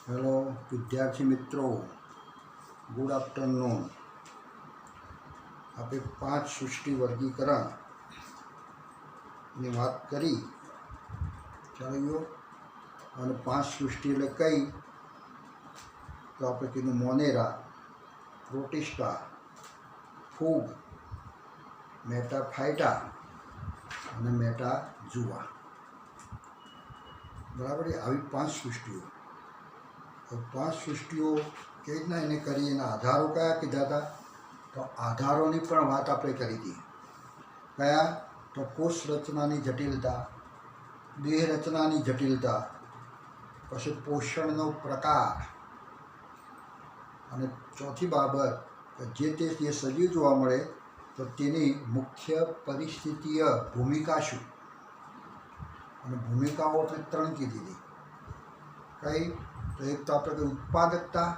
Hello विद्यार्थी मित्रों, good afternoon. આપણે 5 સૃષ્ટિ વર્ગીકરણની વાત કરી ચાલ્યો અને 5 સૃષ્ટિ એટલે કઈ તો આપણે કીધું મોનેરા, પ્રોટિસ્ટા, ફૂગ, મેટાફાઇટા અને મેટાજુઆ। બરાબર, આવી 5 સૃષ્ટિઓ। તો 5 સૃષ્ટિઓ કેવી રીતના એને કરી, એના આધારો કયા કીધા હતા? તો આધારોની પણ વાત આપણે કરી હતી। કયા? તો કોષ રચનાની જટિલતા, દેહ રચનાની જટિલતા, પછી પોષણનો પ્રકાર, અને ચોથી બાબત જે સજીવ જોવા મળે તો તેની મુખ્ય પરિસ્થિતિય ભૂમિકા શું? અને ભૂમિકાઓ આપણે 3 કીધી હતી। કઈ? તો એક તો આપણે કહીશું ઉત્પાદકતા,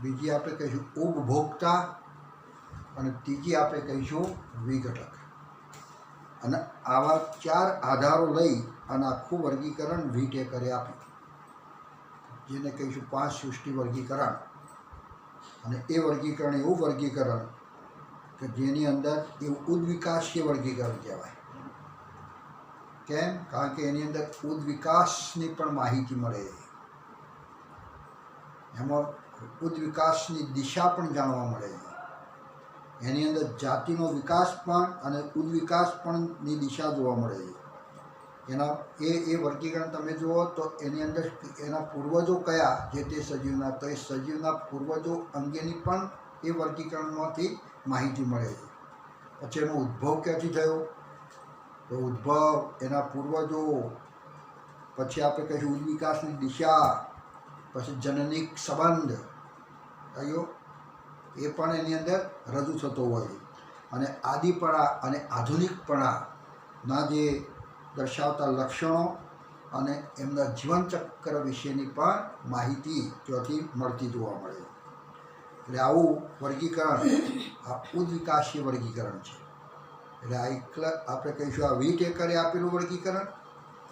બીજી આપણે કહીશું ઉપભોક્તા, અને ત્રીજી આપણે કહીશું વિઘટક। અને આવા 4 આધારો લઈ અને આખું વર્ગીકરણ વીટે કરી આપ્યું, જેને કહીશું 5 સૃષ્ટિ વર્ગીકરણ। અને એ વર્ગીકરણ એવું વર્ગીકરણ કે જેની અંદર એવું ઉદ્વિકાસીય વર્ગીકરણ કહેવાય। કેમ? કારણ કે એની અંદર ઉદ્વિકાસની પણ માહિતી મળે, એમાં ઉદ્વિકાસની દિશા પણ જાણવા મળે, એની અંદર જાતિનો વિકાસ પણ અને ઉદ્વિકાસ પણની દિશા જોવા મળે। એના એ વર્ગીકરણ તમે જુઓ તો એની અંદર એના પૂર્વજો કયા જે તે સજીવના, તો એ સજીવના પૂર્વજો અંગેની પણ એ વર્ગીકરણમાંથી માહિતી મળે। પછી એનો ઉદ્ભવ ક્યાંથી થયો તો ઉદ્ભવ, એના પૂર્વજો, પછી આપણે કહીશું ઉદ્વિકાસની દિશા, પછી જનનિક સંબંધ કયો એ પણ એની અંદર રજૂ થતો હોય। અને આદિપણા અને આધુનિકપણાના જે દર્શાવતા લક્ષણો અને એમના જીવનચક્ર વિશેની પણ માહિતી ત્યાંથી મળતી જોવા મળે। એટલે આવું વર્ગીકરણ આ ઉદ્વિકાસીય વર્ગીકરણ છે। એટલે આપણે કહીશું આ વીટે કરી આપેલું વર્ગીકરણ,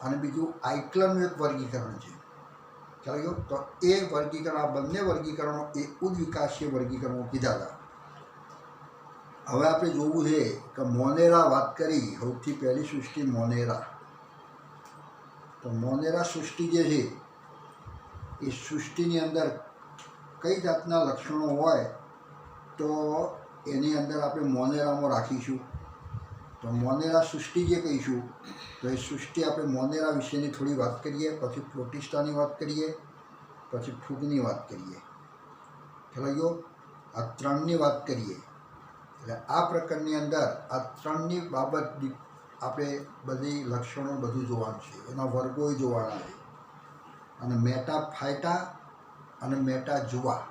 અને બીજું આઇકલનનું એક વર્ગીકરણ છે। ચાલો, તો એ વર્ગીકરણ, આ બંને વર્ગીકરણો એ ઉદ્વિકાસીય વર્ગીકરણો કીધા હતા। હવે આપણે જોવું છે કે મોનેરા વાત કરી, સૌથી પહેલી સૃષ્ટિ મોનેરા। તો મોનેરા સૃષ્ટિ જે છે એ સૃષ્ટિની અંદર કઈ જાતના લક્ષણો હોય તો એની અંદર આપણે મોનેરામાં રાખીશું। તો મોનેરા સૃષ્ટિ જે કહીશું તો એ સૃષ્ટિ આપણે મોનેરા વિશેની થોડી વાત કરીએ, પછી પ્રોટિસ્ટાની વાત કરીએ, પછી ફૂગની વાત કરીએ। ખ્યાલ આ 3ની વાત કરીએ। એટલે આ પ્રકારની અંદર આ 3ની બાબત આપણે બધી લક્ષણો બધું જોવાનું છે, એના વર્ગો જોવાના છે। અને મેટાફાઇટા અને મેટાજુઆ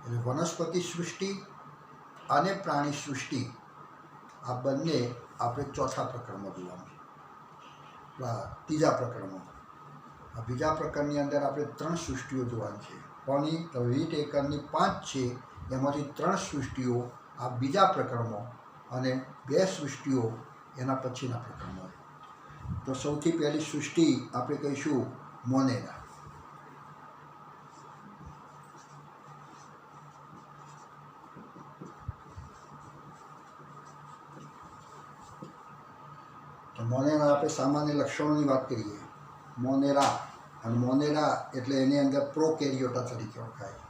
એટલે વનસ્પતિ સૃષ્ટિ અને પ્રાણી સૃષ્ટિ, આ બંને આપણે ચોથા પ્રકરણમાં જોવાનું છે। ત્રીજા પ્રકરણમાં, આ બીજા પ્રકરણની અંદર આપણે 3 સૃષ્ટિઓ જોવાની છે। કોની? તો વીટ એકરની 5 છે, એમાંથી 3 સૃષ્ટિઓ આ બીજા પ્રકરણમાં અને 2 સૃષ્ટિઓ એના પછીના પ્રકરણમાં। તો સૌથી પહેલી સૃષ્ટિ આપણે કહીશું મોનેરા। તો મોનેરા આપણે સામાન્ય લક્ષણોની વાત કરીએ। મોનેરા, અને મોનેરા એટલે એની અંદર પ્રોકેરિયોટા તરીકે ઓળખાય।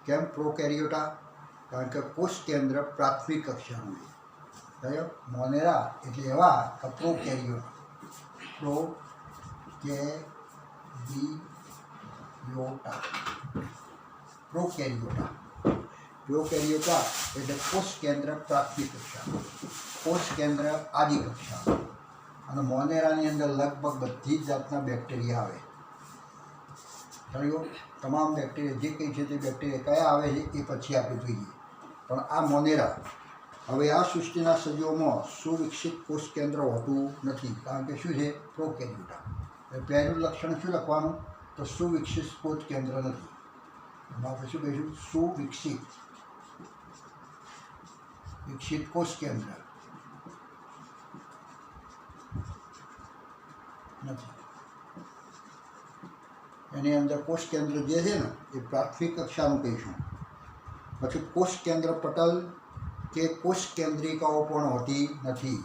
કેમ પ્રોકેરિયોટા? કારણ કે કોષ કેન્દ્ર પ્રાથમિક કક્ષાનું છે। કયો? મોનેરા એટલે એવા પ્રોકેરિયોટા, પ્રોકેરિયોટા એટલે કોષ કેન્દ્ર પ્રાથમિક કક્ષાનું, કોષ કેન્દ્ર આદિ કક્ષાનું। અને મોનેરાની અંદર લગભગ બધી જ જાતના બેક્ટેરિયા આવે। તમામ બેક્ટેરિયા જે કંઈ છે તે બેક્ટેરિયા કયા આવે છે એ પછી આપણે જોઈએ। પણ આ મોનેરા, હવે આ સૃષ્ટિના સજીવોમાં સુવિકસિત કોષ કેન્દ્ર હોતું નથી, કારણ કે શું છે? પ્રોકેરિયોટા। પહેલું લક્ષણ શું લખવાનું? તો સુવિકસિત કોષ કેન્દ્ર નથી। આપણે શું કહીશું? વિકસિત કોષ કેન્દ્ર નથી। એની અંદર કોષ કેન્દ્ર જે છે ને એ પ્રાથમિક કક્ષાનું કહીશું. પછી કોષ કેન્દ્ર પટલ કે કોષ કેન્દ્રિકાઓ પણ હોતી નથી.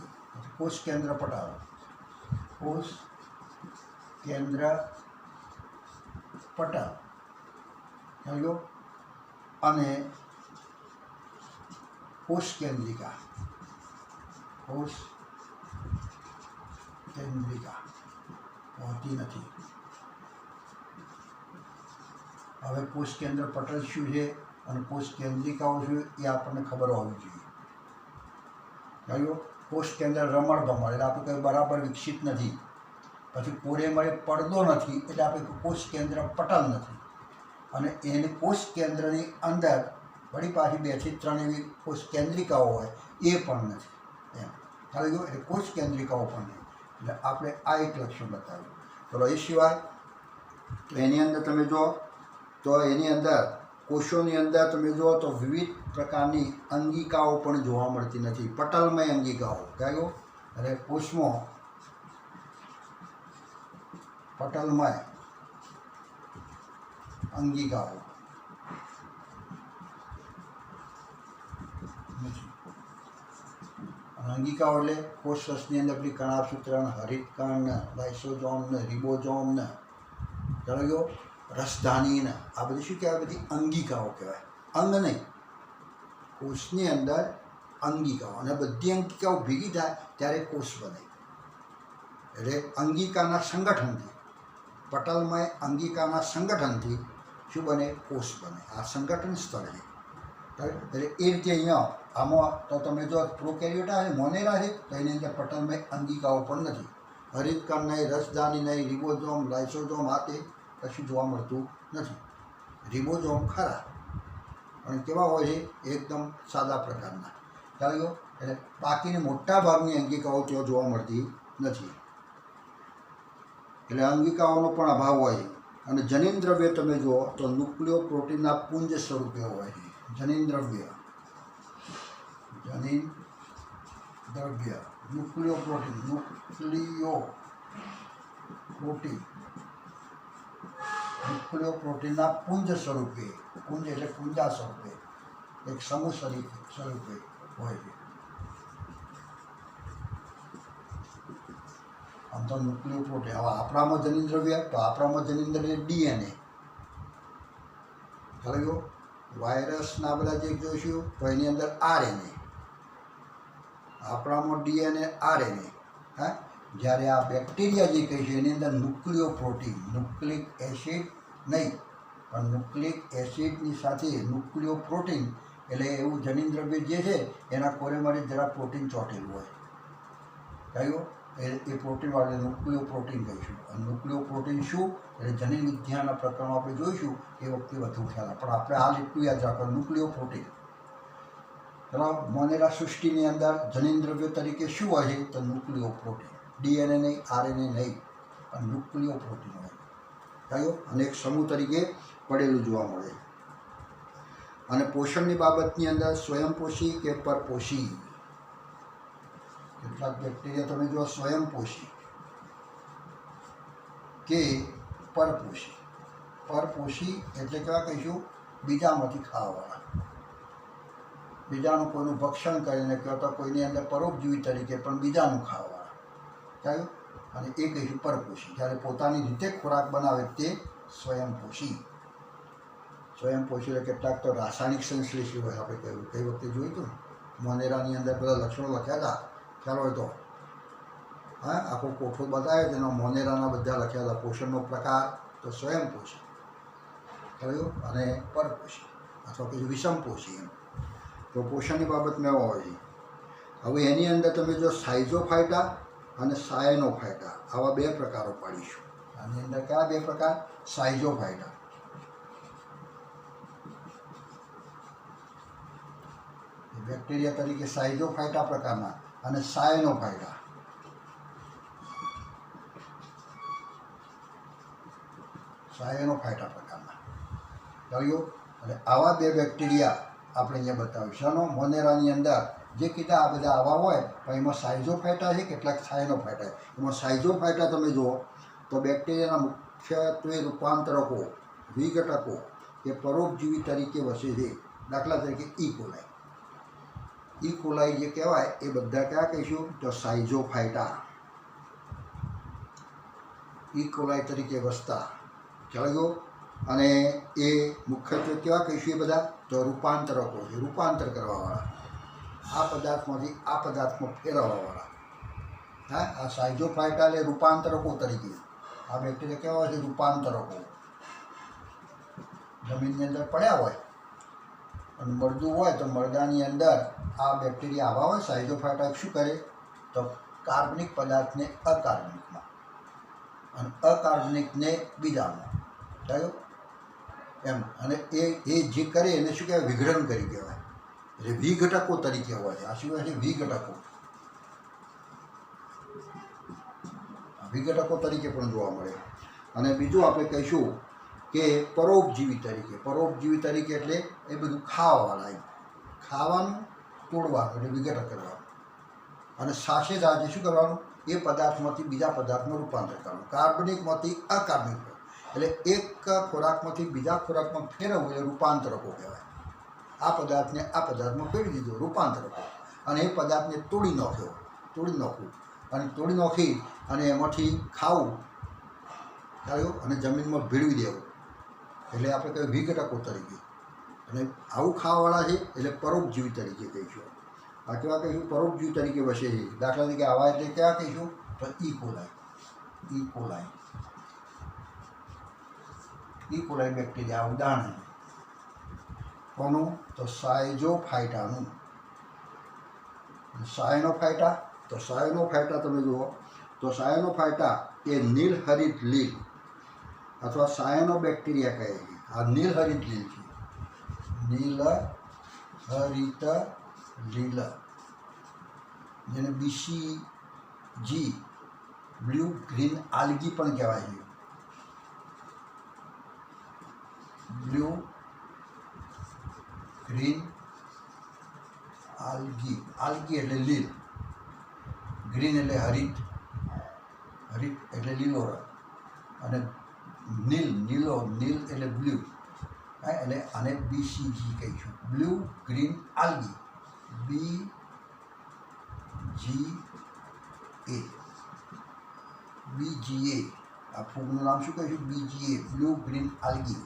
કોષ કેન્દ્ર પટલ, કોષ કેન્દ્ર પટલ સમજો, અને કોષ કેન્દ્રિકા, કોષ કેન્દ્રિકા હોતી નથી. હવે કોષ કેન્દ્ર પટલ શું છે અને કોષ કેન્દ્રિકાઓ શું એ આપણને ખબર હોવી જોઈએ. કહ્યું કોષ કેન્દ્ર રમણ ભમણ એટલે આપણે કંઈ બરાબર વિકસિત નથી. પછી કોરે મળે પડદો નથી એટલે આપણે કોષ કેન્દ્ર પટલ નથી. અને એને કોષ કેન્દ્રની અંદર વળી પાછી 2 થી 3 એવી કોષ કેન્દ્રિકાઓ હોય એ પણ નથી. એમ ખ્યાલ ગયો. એટલે કોષ કેન્દ્રિકાઓ પણ નહીં. એટલે આપણે આ એક લક્ષણ બતાવ્યું. ચલો એ સિવાય તો એની અંદર તમે જો તો એની અંદર કોષોની અંદર તમે જુઓ તો વિવિધ પ્રકારની અંગિકાઓ પણ જોવા મળતી નથી. પટલમય અંગિકાઓ કયો એટલે કોષમાં પટલમય અંગિકાઓ નથી. અંગિકાઓ એટલે કોષરસની અંદર બધી કણાભસૂત્રણ, હરિતકણ, લાઇસોઝોમ ને રિબોઝોમ ને ગયો રસધાની ને આ બધી શું કહેવાય? બધી અંગિકાઓ કહેવાય. અંગ નહીં, કોષની અંદર અંગિકાઓ, અને બધી અંગિકાઓ ભેગી થાય ત્યારે કોષ બને. એટલે અંગિકાના સંગઠનથી, પટલમય અંગિકાના સંગઠનથી શું બને? કોષ બને. આ સંગઠન સ્તર છે. એટલે એ રીતે અહીંયા આમાં તો તમે જો પ્રોકેરિયોટા છે, મોનેરા છે, તો એની અંદર પટલમય અંગિકાઓ પણ નથી. હરિતકણ નહીં, રસધાની નહીં, રિબોઝોમ, લાઇસોઝોમ આ તે કશું જોવા મળતું નથી. રિબોઝોમ ખરા પણ કેવા હોય છે? એકદમ સાદા પ્રકારના. ખ્યાલ ગયો. એટલે બાકીની મોટા ભાગની અંગિકાઓ ત્યાં જોવા મળતી નથી. એટલે અંગિકાઓનો પણ અભાવ હોય છે. અને જનીન દ્રવ્ય તમે જુઓ તો ન્યુક્લિયો પ્રોટીનના પુંજ સ્વરૂપે હોય છે. જનીન દ્રવ્ય, જનીન દ્રવ્ય ન્યુક્લિયો પ્રોટીન, ન્યુક્લિયો પ્રોટીનના પુંજ સ્વરૂપે, પુંજ એટલે પુંજા સ્વરૂપે, એક સમૂહ સ્વરૂપે હોય છે. આમ તો ન્યુક્લિયો પ્રોટીન. હવે આપણામાં જનીન દ્રવ્ય, તો આપણામાં જનીન દ્રવ્ય ડીએનએ. ખ્યાલ ગયો. વાયરસના બધા જે જોઈશું તો એની અંદર આરએનએ. આપણામાં ડીએનએ, આરએનએ. હા, જ્યારે આ બેક્ટેરિયા જે કહે છે એની અંદર ન્યુક્લિયો પ્રોટીન, ન્યુક્લિક એસિડ નહીં પણ ન્યુક્લિક એસિડની સાથે ન્યુક્લિયો પ્રોટીન, એટલે એવું જનીન દ્રવ્ય જે છે એના કોરેમાં જરા પ્રોટીન ચોંટેલું હોય. કયું? એ પ્રોટીનવાળું ન્યુક્લિયો પ્રોટીન કહીશું. અને ન્યુક્લિયો પ્રોટીન શું એટલે જનીન વિદ્યાના પ્રકરણો આપણે જોઈશું એ વખતે વધુ ખ્યાલ. પણ આપણે હાલ એટલું યાદ રાખો, ન્યુક્લિયો પ્રોટીન. ચલો, મોનેરા સૃષ્ટિની અંદર જનીન દ્રવ્ય તરીકે શું હોય છે? તો ન્યુક્લિયો પ્રોટીન. ડીએનએ નહીં, આરએનએ નહીં પણ ન્યુક્લિયો પ્રોટીન હોય. કયો? અને એક સમૂહ તરીકે પડેલું જોવા મળે. અને પોષણની બાબતની અંદર સ્વયંપોષી કે પરપોષી. કેટલાક બેક્ટેરિયા તમે જો સ્વયંપોષી કે પરપોષી. પરપોષી એટલે કેવા કહીશું? બીજામાંથી ખાવાવાળા. બીજાનું કોઈનું ભક્ષણ કરીને કહો તો કોઈની અંદર પરોપજીવી તરીકે પણ બીજાનું ખાવાવાળા. કયું? અને એ કહીશું પરપોષી. જ્યારે પોતાની રીતે ખોરાક બનાવે તે સ્વયંપોષી. સ્વયંપોષી એટલે કેટલાક તો રાસાયણિક સંશ્લેષી હોય. આપણે કહ્યું કઈ વખતે જોયું હતું મોનેરાની અંદર બધા લક્ષણો લખ્યા હતા, ખ્યાલ હોય તો. હા, આખો કોઠો બતાવ્યો તેનો મોનેરાના બધા લખ્યા હતા. પોષણનો પ્રકાર તો સ્વયંપોષી કહ્યું અને પરપોષી અથવા કે વિષમપોષી. એમ તો પોષણની બાબતમાં એવા હોય છે. હવે એની અંદર તમે જો સાઇઝોફાઇટા અને સાયનોફાઇટા આવા 2 પ્રકારો પાડીશું. આની અંદર કયા 2 પ્રકાર? સાઇઝોફાઇટા બેક્ટેરિયા તરીકે સાઇઝોફાઇટા પ્રકારના, અને સાયનોફાઇટા પ્રકારના. કહ્યું? એટલે આવા 2 બેક્ટેરિયા આપણે અહીંયા બતાવ્યું. શાનો? મોનેરાની અંદર જે કીધા આ બધા આવા હોય પણ એમાં સાઇઝોફાઇટા છે, કેટલાક સાયનોફાઇટા. એમાં સાઇઝોફાઇટા તમે જુઓ તો બેક્ટેરિયાના મુખ્યત્વે રૂપાંતરકો વિઘટકો કે પરોપજીવી તરીકે વસે છે. દાખલા તરીકે ઈ કોલાઈ જે કહેવાય એ બધા ક્યાં કહીશું તો સાઇઝોફાઇટા ઈ કોલાઈ તરીકે વસતા ખ્યાલ ગયો. અને એ મુખ્યત્વે કેવા કહીશું એ બધા તો રૂપાંતરકો છે, રૂપાંતર કરવાવાળા, આ પદાર્થમાંથી આ પદાર્થમાં ફેરવવાવાળા. હા, આ સાઇઝોફાઇટા એટલે રૂપાંતરકો તરીકે. આ બેક્ટેરિયા કેવા હોય છે રૂપાંતરકો. જમીનની અંદર પડ્યા હોય અને મરદું હોય તો મરદાની અંદર આ બેક્ટેરિયા આવા હોય સાઇઝોફાઇટા શું કરે તો કાર્બનિક પદાર્થને અકાર્બનિકમાં અને અકાર્બનિકને બીજામાં થયું એમ. અને એ જે કરે એને શું કહેવાય વિઘટન કરી કહેવાય. એટલે વિઘટકો તરીકે હોય છે. આ શું કહે છે વિઘટકો. વિઘટકો તરીકે પણ જોવા મળે. અને બીજું આપણે કહીશું કે પરોપજીવી તરીકે. પરોપજીવી તરીકે એટલે એ બધું ખાવાવાળા, એમ ખાવાનું તોડવાનું એટલે વિઘટક કરવાનું. અને સાસેદાર જે શું કરવાનું એ પદાર્થમાંથી બીજા પદાર્થમાં રૂપાંતર કરવાનું, કાર્બનિકમાંથી અકાર્બનિક એટલે એક ખોરાકમાંથી બીજા ખોરાકમાં ફેરવવું એટલે રૂપાંતરકો કહેવાય. આ પદાર્થને આ પદાર્થમાં ફેરવી દીધો રૂપાંતરકો. અને એ પદાર્થને તોડી નાખવું અને તોડી નાખી અને એમાંથી ખાવું ચાલ્યું અને જમીનમાં ભેળવી દેવું એટલે આપણે કહીએ વિઘટકો તરીકે. અને આવું ખાવાવાળા છે એટલે પરોપજીવી તરીકે કહીશું. આ કેવા કહીશું પરોપજીવી તરીકે વસે છે. દાખલા તરીકે આવા એટલે ક્યાં કહીશું તો ઈ કોલાઈ બેક્ટેરિયા ઉદાહરણ કોનું તો સાઇઝોફાઇટાનું. સાયનોફાઇટા તમે જુઓ તો સાયનોફાઇટા એ નીલહરિત લીલ અથવા સાયનો બેક્ટેરિયા કહે છે. આ નીલહરિત લીલ છે, નીલહરિત લીલ, જેને BCG બ્લુ ગ્રીન આલ્ગી પણ કહેવાય છે. બ્લુ ગ્રીન આલ્ગી એટલે લીલ, ગ્રીન એટલે હરિત એટલે લીલો રંગ, અને નીલ એટલે બ્લુ. એટલે આને BCG કહીશું, બ્લુ ગ્રીન આલ્ગી, BGA. આ ફૂગનું નામ શું કહીશું BGA, બ્લુ ગ્રીન આલ્ગી.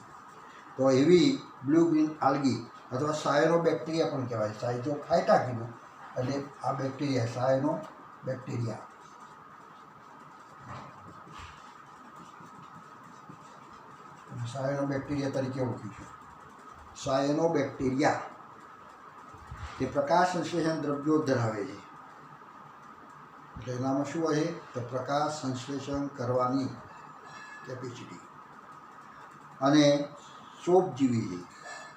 તો એવી બ્લુ ગ્રીન આલ્ગી અથવા સાયનો બેક્ટેરિયા પણ કહેવાય. સાઇઝોફાઇટા કીધું એટલે આ બેક્ટેરિયા સાયનો બેક્ટેરિયા. સાયનો બેક્ટેરિયા તરીકે ઓળખીશું. સાયનો બેક્ટેરિયા તે પ્રકાશ સંશ્લેષણ દ્રવ્યો ધરાવે છે. એટલે એનામાં શું હોય તો પ્રકાશ સંશ્લેષણ કરવાની કેપેસિટી. અને સોપજીવી છે,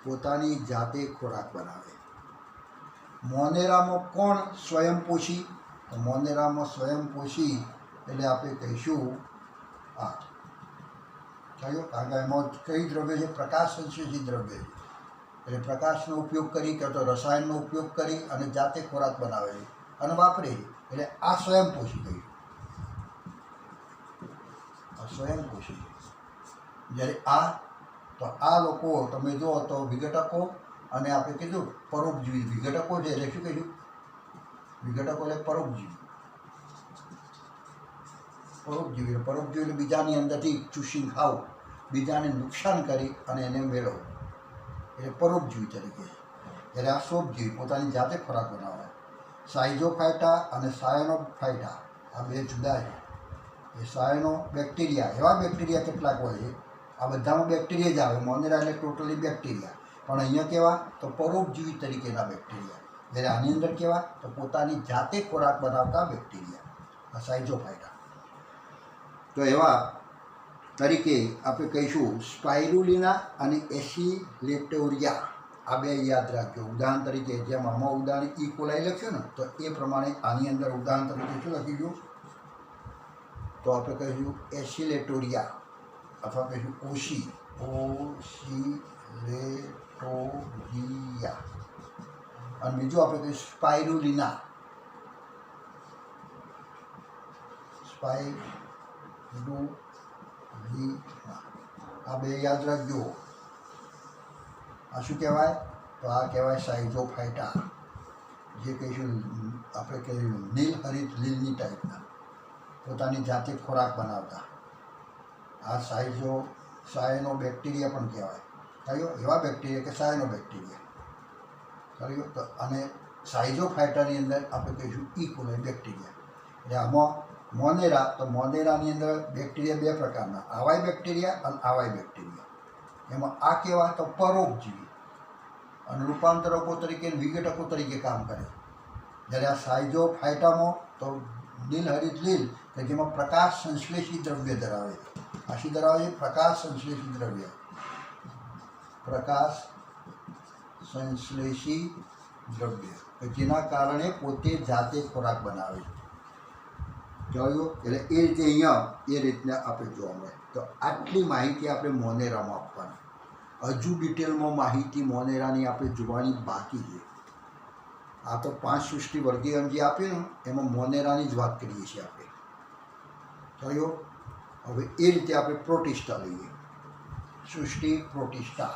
પોતાની જાતે ખોરાક બનાવે. મોનેરામાં કોણ સ્વયંપોષી તો મોનેરામાં સ્વયંપોષી એટલે આપણે કહીશું આ થયો. કારણ કે એમાં કઈ દ્રવ્ય છે પ્રકાશ સંશ્લેષિત દ્રવ્ય છે. એટલે પ્રકાશનો ઉપયોગ કરી કે તો રસાયણનો ઉપયોગ કરી અને જાતે ખોરાક બનાવે છે અને વાપરે છે. એટલે આ સ્વયંપોષી કહીશું. આ સ્વયંપોષી. જ્યારે આ લોકો તમે જુઓ તો વિઘટકો અને આપણે કીધું પરોપજીવી. વિઘટકો છે એટલે શું કહીશું વિઘટકો એટલે પરોપજીવી. પરોપજીવી એટલે બીજાની અંદરથી ચૂસીને ખાવું, બીજાને નુકસાન કરી અને એને મેળવવું એટલે પરોપજીવી તરીકે. એટલે આ સોપજીવી પોતાની જાતે ખોરાક બનાવે. સાઇઝોફાઇટા અને સાયનોફાઇટા આ બે જુદા છે. એ સાયનો બેક્ટેરિયા એવા બેક્ટેરિયા કેટલાક હોય છે. આ બધામાં બેક્ટેરિયા જ આવે. મોનેરા એટલે ટોટલી બેક્ટેરિયા, પણ અહીંયા કેવા તો પરોપજીવી તરીકેના બેક્ટેરિયા. જ્યારે આની અંદર કેવા તો પોતાની જાતે ખોરાક બનાવતા બેક્ટેરિયા, આ સાઇઝોફાઇટા. તો એવા તરીકે આપણે કહીશું સ્પાઇરુલિના અને એસિલેટોરિયા. આ બે યાદ રાખજો. ઉદાહરણ તરીકે જેમ આમાં ઉદાહરણ ઈ કોલાઈ લખ્યું ને તો એ પ્રમાણે આની અંદર ઉદાહરણ તરીકે શું લખીશું તો આપણે કહીશું એસિલેટોરિયા અથવા કહીશું ઓસિલેટોરિયા. અને બીજું આપણે કહીશું સ્પાઇરુલિના. આ બે યાદ રાખજો. આ શું કહેવાય? તો આ કહેવાય સાઇઝોફાઇટા, જે કહીશું આપણે કહીશું નીલ હરિત લીલની ટાઈપના, પોતાની જાતે ખોરાક બનાવતા. આ સાયનો બેક્ટેરિયા પણ કહેવાય. કયો? એવા બેક્ટેરિયા કે સાયનો બેક્ટેરિયા. કયો? તો અને સાઇઝોફાઇટાની અંદર આપણે કહીશું ઇકોલાઈ બેક્ટેરિયા. એટલે આમાં મોનેરા, તો મોનેરાની અંદર બેક્ટેરિયા બે પ્રકારના, આવાય બેક્ટેરિયા અને આવાય બેક્ટેરિયા. એમાં આ કેવા? તો પરોપજીવી અને રૂપાંતરકો તરીકે, વિઘટકો તરીકે કામ કરે. જ્યારે આ સાઇઝોફાઇટામાં તો નીલહરિત લીલ કે જેમાં પ્રકાશ સંશ્લેષી દ્રવ્ય ધરાવે છે. આ શું ધરાવે છે? પ્રકાશ સંશ્લેષી દ્રવ્ય. પ્રકાશ સંશ્લેષી દ્રવ્ય કે જેના કારણે પોતે જાતે ખોરાક બનાવે છે. જોયું? એટલે એ રીતે અહીંયા એ રીતના આપણે જોવા મળે. તો આટલી માહિતી આપણે મોનેરામાં આપવાની. હજુ ડિટેલમાં માહિતી મોનેરાની આપણે જોવાની બાકી છે. આ તો 5 સૃષ્ટિ વર્ગીકરણ જે આપે ને એમાં મોનેરાની જ વાત કરીએ છીએ આપણે. જોયું? હવે એ રીતે આપણે પ્રોટિસ્ટા લઈએ. સૃષ્ટિ પ્રોટિસ્ટા.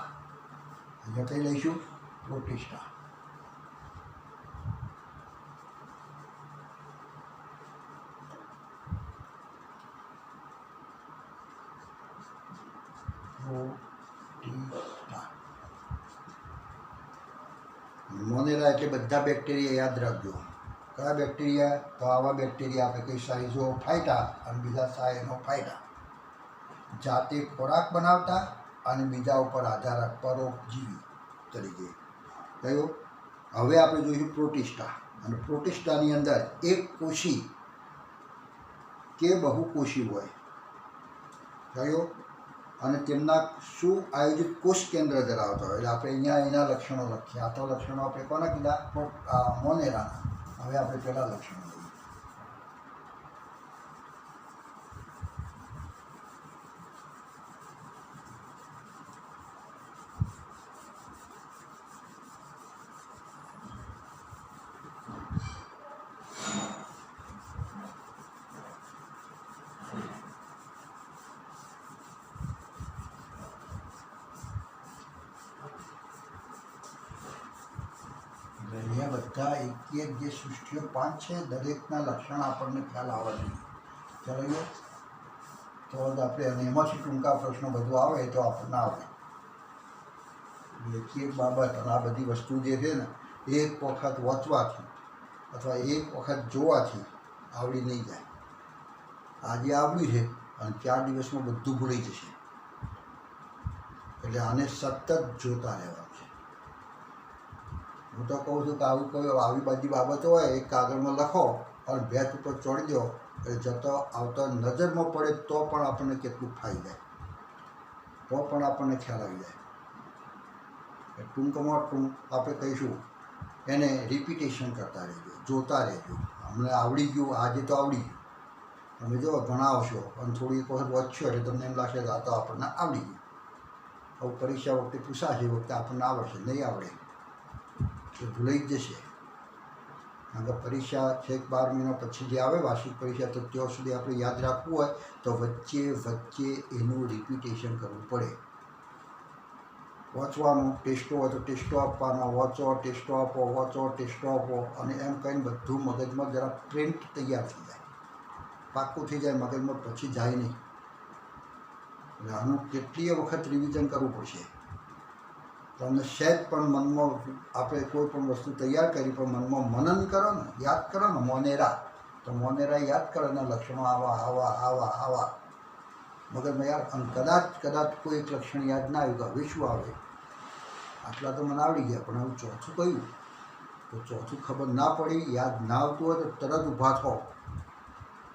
અહીંયા કઈ લઈશું? પ્રોટિસ્ટા. મોનેરા એટલે બધા બેક્ટેરિયા યાદ રાખજો. કયા બેક્ટેરિયા? તો આવા બેક્ટેરિયા આપણે કઈ સાઇઝોફાઇટા અને બીજા સાયનોફાઇટા. જાતે ખોરાક બનાવતા અને બીજા ઉપર આધાર પરોપજીવી તરીકે. કયો? હવે આપણે જોઈશું પ્રોટિસ્ટા. અને પ્રોટિસ્ટાની અંદર એક કોષી કે બહુકોષી હોય. કયો? અને તેમના શું આયોજિત કોષ કેન્દ્ર ધરાવતા હોય. એટલે આપણે અહીંયા એના લક્ષણો લખીએ. આ તો લક્ષણો આપણે કોના કીધા? મોનેરાના. હવે આપણે પહેલાં લક્ષણો લઈએ. અહીંયા બધા એક જે સૃષ્ટિઓ 5 છે દરેકના લક્ષણ આપણને ખ્યાલ આવવા જોઈએ. ચાલો તો આપણે અને એમાંથી ટૂંકા પ્રશ્નો બધું આવે તો આપણને આવડે. એક બાબત અને આ બધી વસ્તુ જે છે ને એક વખત વાંચવાથી અથવા એક વખત જોવાથી આવડી નહીં જાય. આજે આવડ્યું છે અને 4 દિવસમાં બધું ભૂલી જશે. એટલે આને સતત જોતા રહેવાનું છે. હું તો કહું છું કે આવી બધી બાબતો હોય એક કાગળમાં લખો અને ભેટ ઉપર ચોડી દો એટલે જતો આવતો નજરમાં પડે તો પણ આપણને કેટલું ફાઈ જાય, તો પણ આપણને ખ્યાલ આવી જાય. ટૂંકમાં ટૂંક આપણે કહીશું એને રિપીટેશન કરતા રહેજો, જોતા રહેજો. અમને આવડી ગયું, આજે તો આવડી ગયું. તમે જો ભણાવશો અને થોડી એક વખત વાંચશો એટલે તમને એમ લાગશે કે આ તો આપણને આવડી ગયું. હવે પરીક્ષા વખતે પૂછાશે એ વખતે આપણને આવડશે, નહીં આવડે એ ભૂલાઈ જ જશે. કારણ કે પરીક્ષા છેક 12 મહિના પછી જે આવે વાર્ષિક પરીક્ષા, તો ત્યાં સુધી આપણે યાદ રાખવું હોય તો વચ્ચે વચ્ચે એનું રિપીટેશન કરવું પડે. વાંચવાનું, ટેસ્ટો હોય તો ટેસ્ટો આપવાના, વાંચો ટેસ્ટો આપો, વાંચો ટેસ્ટો આપો, અને એમ કહીને બધું મગજમાં જરા પ્રિન્ટ તૈયાર થઈ જાય, પાક્કું થઈ જાય મગજમાં, પછી જાય નહીં. એટલે આનું કેટલીય વખત રિવિઝન કરવું પડશે. તમને સહેજ પણ મનમાં આપણે કોઈ પણ વસ્તુ તૈયાર કરી પણ મનમાં મનન કરો ને, યાદ કરો ને મોનેરા, તો મોનેરા યાદ કરો ને લક્ષણો આવા આવા આવા આવા મગજમાં યાદ. અને કદાચ કોઈ એક લક્ષણ યાદ ના આવ્યું તો હવે શું આવે? આટલા તો મને આવડી ગયા, પણ હવે ચોથું કયું? તો ચોથું ખબર ના પડી, યાદ ના આવતું હોય તો તરત ઊભા થો.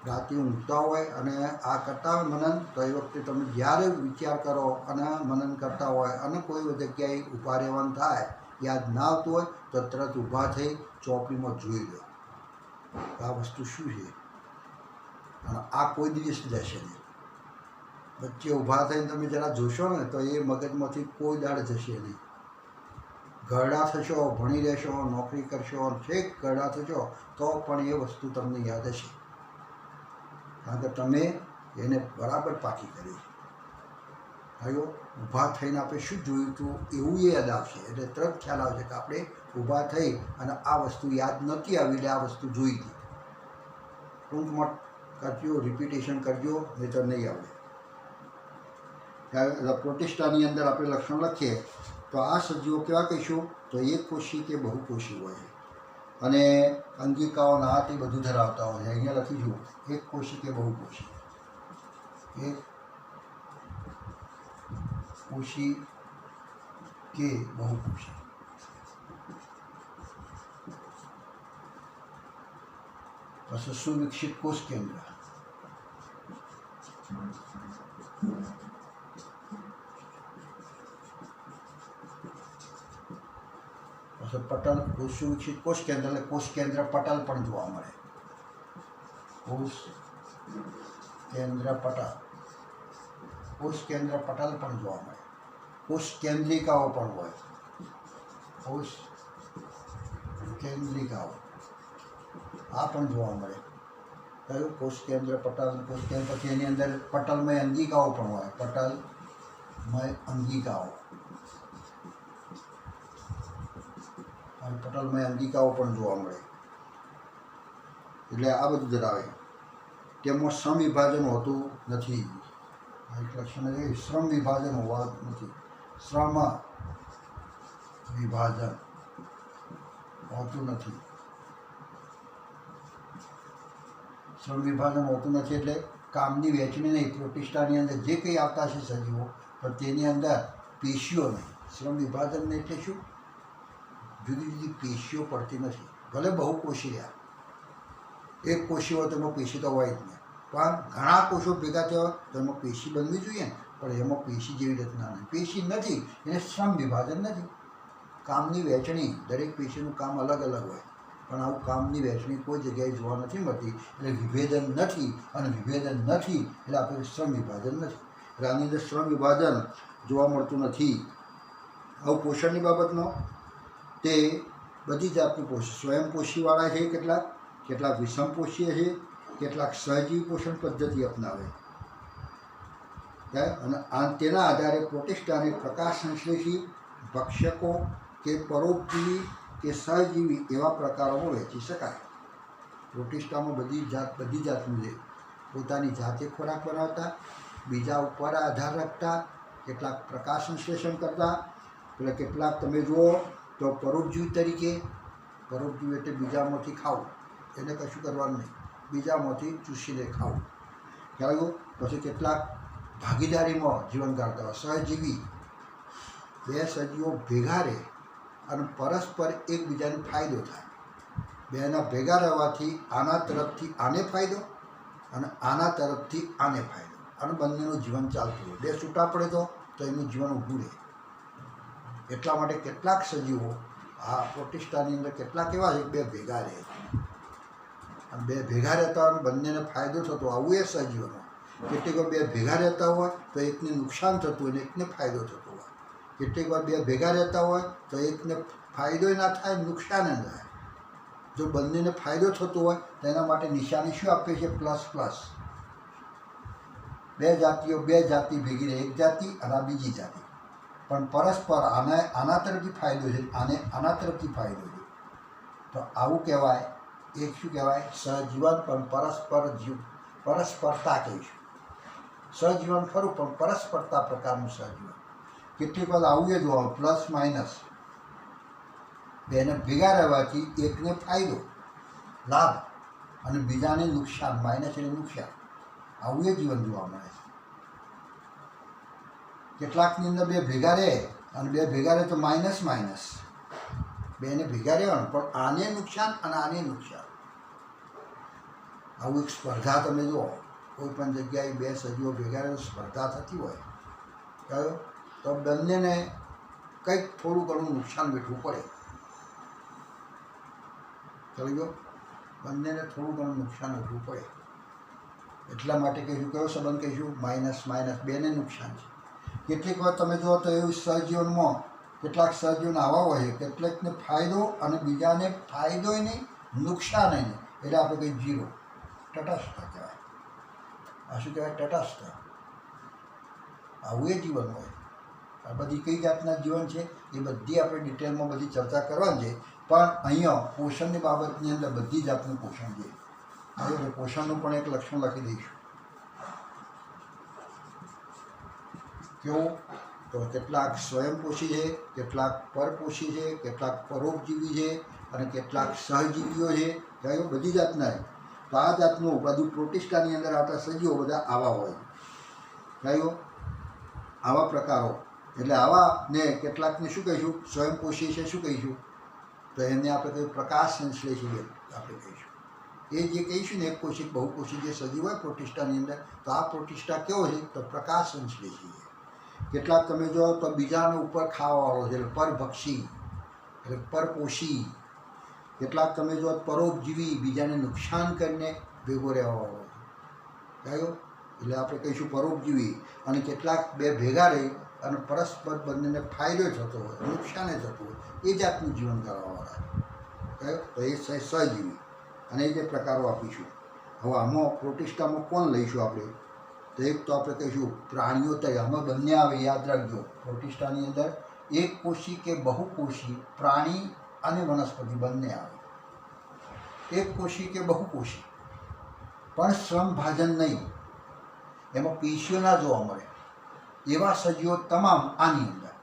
રાતે ઊંઘતા હોય અને આ કરતા હોય મનન, તો એ વખતે તમે જ્યારે વિચાર કરો અને મનન કરતા હોય અને કોઈ જગ્યાએ ઊભા રહેવાનું થાય, યાદ ના આવતું હોય તો તરત ઊભા થઈ ચોપડીમાં જોઈ લો આ વસ્તુ શું છે. અને આ કોઈ દિવસ જશે નહીં. વચ્ચે ઊભા થઈને તમે જરા જોશો ને તો એ મગજમાંથી કોઈ દાડ જશે નહીં. ઘરડા થશો, ભણી રહેશો, નોકરી કરશો, છેક ઘરડા થશો તો પણ એ વસ્તુ તમને યાદ હશે, કારણ કે તમે એને બરાબર પાકી કરી. ભાઈઓ ઊભા થઈને આપણે શું જોયું હતું એવું એ યાદ આવશે, એટલે તરત ખ્યાલ આવશે કે આપણે ઊભા થઈ અને આ વસ્તુ યાદ નથી આવી એટલે આ વસ્તુ જોઈ હતી. ટૂંકમાં કરજો, રિપીટેશન કરજો, નહીં તો નહીં આવડે. ત્યારે પ્રોટિસ્ટાની અંદર આપણે લક્ષણ લખીએ તો આ સજીવો કેવા કહીશું તો એકકોષી કે બહુકોષી હોય છે અને અંગિકાઓ નાત એ બધું ધરાવતા હોય છે. અહીંયા લખીશું એકકોષી કે બહુકોષી. એક કોષી કે બહુકોષી. પછી સુવિકસિત કોષ કેન્દ્ર. પછી પટલ. સુવિકસિત કોષ કેન્દ્ર એટલે કોષ કેન્દ્ર પટલ પણ જોવા મળે. કોષ કેન્દ્ર પટલ. કોષ કેન્દ્ર પટલ પણ જોવા મળે. કોષ કેન્દ્રિકાઓ પણ હોય. કોષ કેન્દ્રિકાઓ આ પણ જોવા મળે. કયું? કોષ કેન્દ્ર પટલ. કોષ કેન્દ્ર પછી એની અંદર પટલમય અંગિકાઓ પણ હોય. પટલમય અંગિકાઓ. અને પટલમય અંગિકાઓ પણ જોવા મળે. એટલે આ બધું ધરાવે. તેમાં શ્રમ વિભાજન હોતું નથી. એક લક્ષણ એ શ્રમ વિભાજન હોવા નથી. શ્રમ વિભાજન હોતું નથી. શ્રમ વિભાજન હોતું નથી એટલે કામની વહેંચણી નહીં. પ્રોટિસ્ટાની અંદર જે કંઈ આવતા છે સજીવો, પણ તેની અંદર પેશીઓ નહીં. શ્રમ વિભાજન એટલે શું? જુદી જુદી પેશીઓ પડતી નથી. ભલે બહુકોષી રહ્યા, એક કોષી હોય તો એમાં પેશી તો હોય જ નહીં, પણ ઘણા કોષો ભેગા થયા તો એમાં પેશી બનવી જોઈએ ને, પણ એમાં પેશી જેવી રીતના નહીં. પેશી નથી એને શ્રમ વિભાજન નથી. કામની વહેંચણી, દરેક પેશીનું કામ અલગ અલગ હોય, પણ આવું કામની વહેંચણી કોઈ જગ્યાએ જોવા નથી મળતી. એટલે વિભેદન નથી, અને વિભેદન નથી એટલે આપણે શ્રમ વિભાજન નથી. એટલે આની અંદર શ્રમ વિભાજન જોવા મળતું નથી. આવું પોષણની બાબતનો તે બધી જાતનું પોષણ સ્વયંપોષીવાળા છે, કેટલાક વિષમપોષીય છે, કેટલાક સહજીવી પોષણ પદ્ધતિ અપનાવે. અને તેના આધારે પ્રોટિસ્ટાને પ્રકાશ સંશ્લેષી, ભક્ષકો કે પરોપજીવી કે સહજીવી એવા પ્રકારોમાં વહેંચી શકાય. પ્રોટિસ્ટામાં બધી જાતનું છે. પોતાની જાતે ખોરાક બનાવતા, બીજા ઉપર આધાર રાખતા, કેટલાક પ્રકાશ સંશ્લેષણ કરતા, એટલે કેટલાક તમે જુઓ તો પરોપજીવી તરીકે. પરોપજીવી એટલે બીજામાંથી ખાવું, એને કશું કરવાનું નહીં, બીજામાંથી ચૂસીને ખાવું. ખ્યાલ આવ્યો? પછી કેટલાક ભાગીદારીમાં જીવન કાઢતા હોય, સહજીવી. બે સજીવો ભેગા રહે અને પરસ્પર એકબીજાને ફાયદો થાય. બેના ભેગા રહેવાથી આના તરફથી આને ફાયદો અને આના તરફથી આને ફાયદો, અને બંનેનું જીવન ચાલતું હોય. બે છૂટા પડે તો એનું જીવન ઊભું રહે. એટલા માટે કેટલાક સજીવો આ પ્રોટિસ્ટાની અંદર કેટલાક એવા છે બે ભેગા રહે, અને બે ભેગા રહેતા હોય બંનેને ફાયદો થતો, આવું એ સજીવોનો. કેટલીક વાર બે ભેગા રહેતા હોય તો એકને નુકસાન થતું હોય અને એકને ફાયદો થતો હોય. કેટલીક વાર બે ભેગા રહેતા હોય તો એકને ફાયદો ના થાય, નુકસાન ન થાય. જો બંનેને ફાયદો થતો હોય તો એના માટે નિશાની શું આપીએ છીએ? Plus plus. બે જાતિઓ, બે જાતિ ભેગી રહે, એક જાતિ અને આ બીજી જાતિ, પણ પરસ્પર આના તરફથી ફાયદો છે, આના તરફથી ફાયદો છે. તો આવું કહેવાય. એક શું કહેવાય? સહજીવન. પણ પરસ્પરતા કહીશું. સહજીવન ખરું પણ પરસ્પરતા પ્રકારનું સહજીવન. કેટલીક વાર આવું એ જોવા પ્લસ માઇનસ. બેને ભેગા રહેવાથી એકને ફાયદો, લાભ, અને બીજાને નુકસાન, માઇનસ એટલે નુકસાન. આવું એ જીવન જોવા મળે છે. કેટલાકની અંદર બે ભેગા રહે, અને બે ભેગા રહે તો માઇનસ માઇનસ. બેને ભેગા રહેવાનું પણ આને નુકસાન અને આને નુકસાન. આવું એક સ્પર્ધા તમે જુઓ, કોઈ પણ જગ્યાએ બે સજીવો ભેગા રહે સ્પર્ધા થતી હોય, કયો તો બંનેને કંઈક થોડું ઘણું નુકસાન વેઠવું પડે. ચાલી ગયો? બંનેને થોડું ઘણું નુકસાન વેઠવું પડે. એટલા માટે કહીશું, કયો સંબંધ કહીશું? માઇનસ માઇનસ, બેને નુકસાન છે. કેટલીક વાર તમે જુઓ તો એવું સહજીવનમાં કેટલાક સહજીવન આવા હોય, કેટલાકને ફાયદો અને બીજાને ફાયદોય નહીં, નુકસાનય નહીં. એટલે આપણે કંઈ જીરો, તટસ્થ કહેવાય. આ શું કહેવાય? તટસ્થ. આવું એ જીવન હોય. આ બધી કઈ જાતના જીવન છે એ બધી આપણે ડિટેલમાં બધી ચર્ચા કરવાની છે. પણ અહીંયા પોષણની બાબતની અંદર બધી જાતનું પોષણ છે. હવે પોષણનું પણ એક લક્ષણ લખી દઈશું. કેવું? તો કેટલાક સ્વયંપોષી છે, કેટલાક પરપોષી છે, કેટલાક પરોપજીવી છે અને કેટલાક સહજીવીઓ છે. કયો? બધી જાતના. તો આ જાતનું બધું પ્રોટિસ્ટાની અંદર આવતા સજીવો બધા આવા હોય. કયો? આવા પ્રકારો. એટલે આવા ને કેટલાકને શું કહીશું? સ્વયંપોષી છે. શું કહીશું? તો એને આપણે કહીશું પ્રકાશ સંશ્લેષી આપણે કહીશું. એ જે કહીશું ને એક કોશિક બહુકોશી જે સજીવ હોય પ્રોટિસ્ટાની અંદર, તો આ પ્રોટિસ્ટા કેવો છે? તો પ્રકાશ સંશ્લેષી છે. કેટલાક તમે જો તો બીજાને ઉપર ખાવાવાળો છે એટલે પરભક્ષી એટલે પરપોષી. કેટલાક તમે જો પરોપજીવી, બીજાને નુકસાન કરીને ભેગો રહેવાવાળો છે. કયો? એટલે આપણે કહીશું પરોપજીવી. અને કેટલાક બે ભેગા રહી અને પરસ્પર બંનેને ફાયદો થતો હોય, નુકસાન થતું હોય, એ જાતનું જીવન કરવાવાળા. કયો? તો એ સહજીવી. અને એ જે પ્રકારો આપીશું. હવે આમાં પ્રોટિસ્ટામાં કોણ લઈશું આપણે? તો એક તો આપણે કહીશું પ્રાણીઓ તય. આમાં બંને આવે, યાદ રાખજો. પ્રોટિસ્ટાની અંદર એક કોશી કે બહુકોશી પ્રાણી અને વનસ્પતિ બંને આવે. એક કોશી કે બહુકોશી પણ શ્રમભાજન નહીં, એમાં પેશીઓ ના જોવા મળે એવા સજીવો તમામ આની અંદર.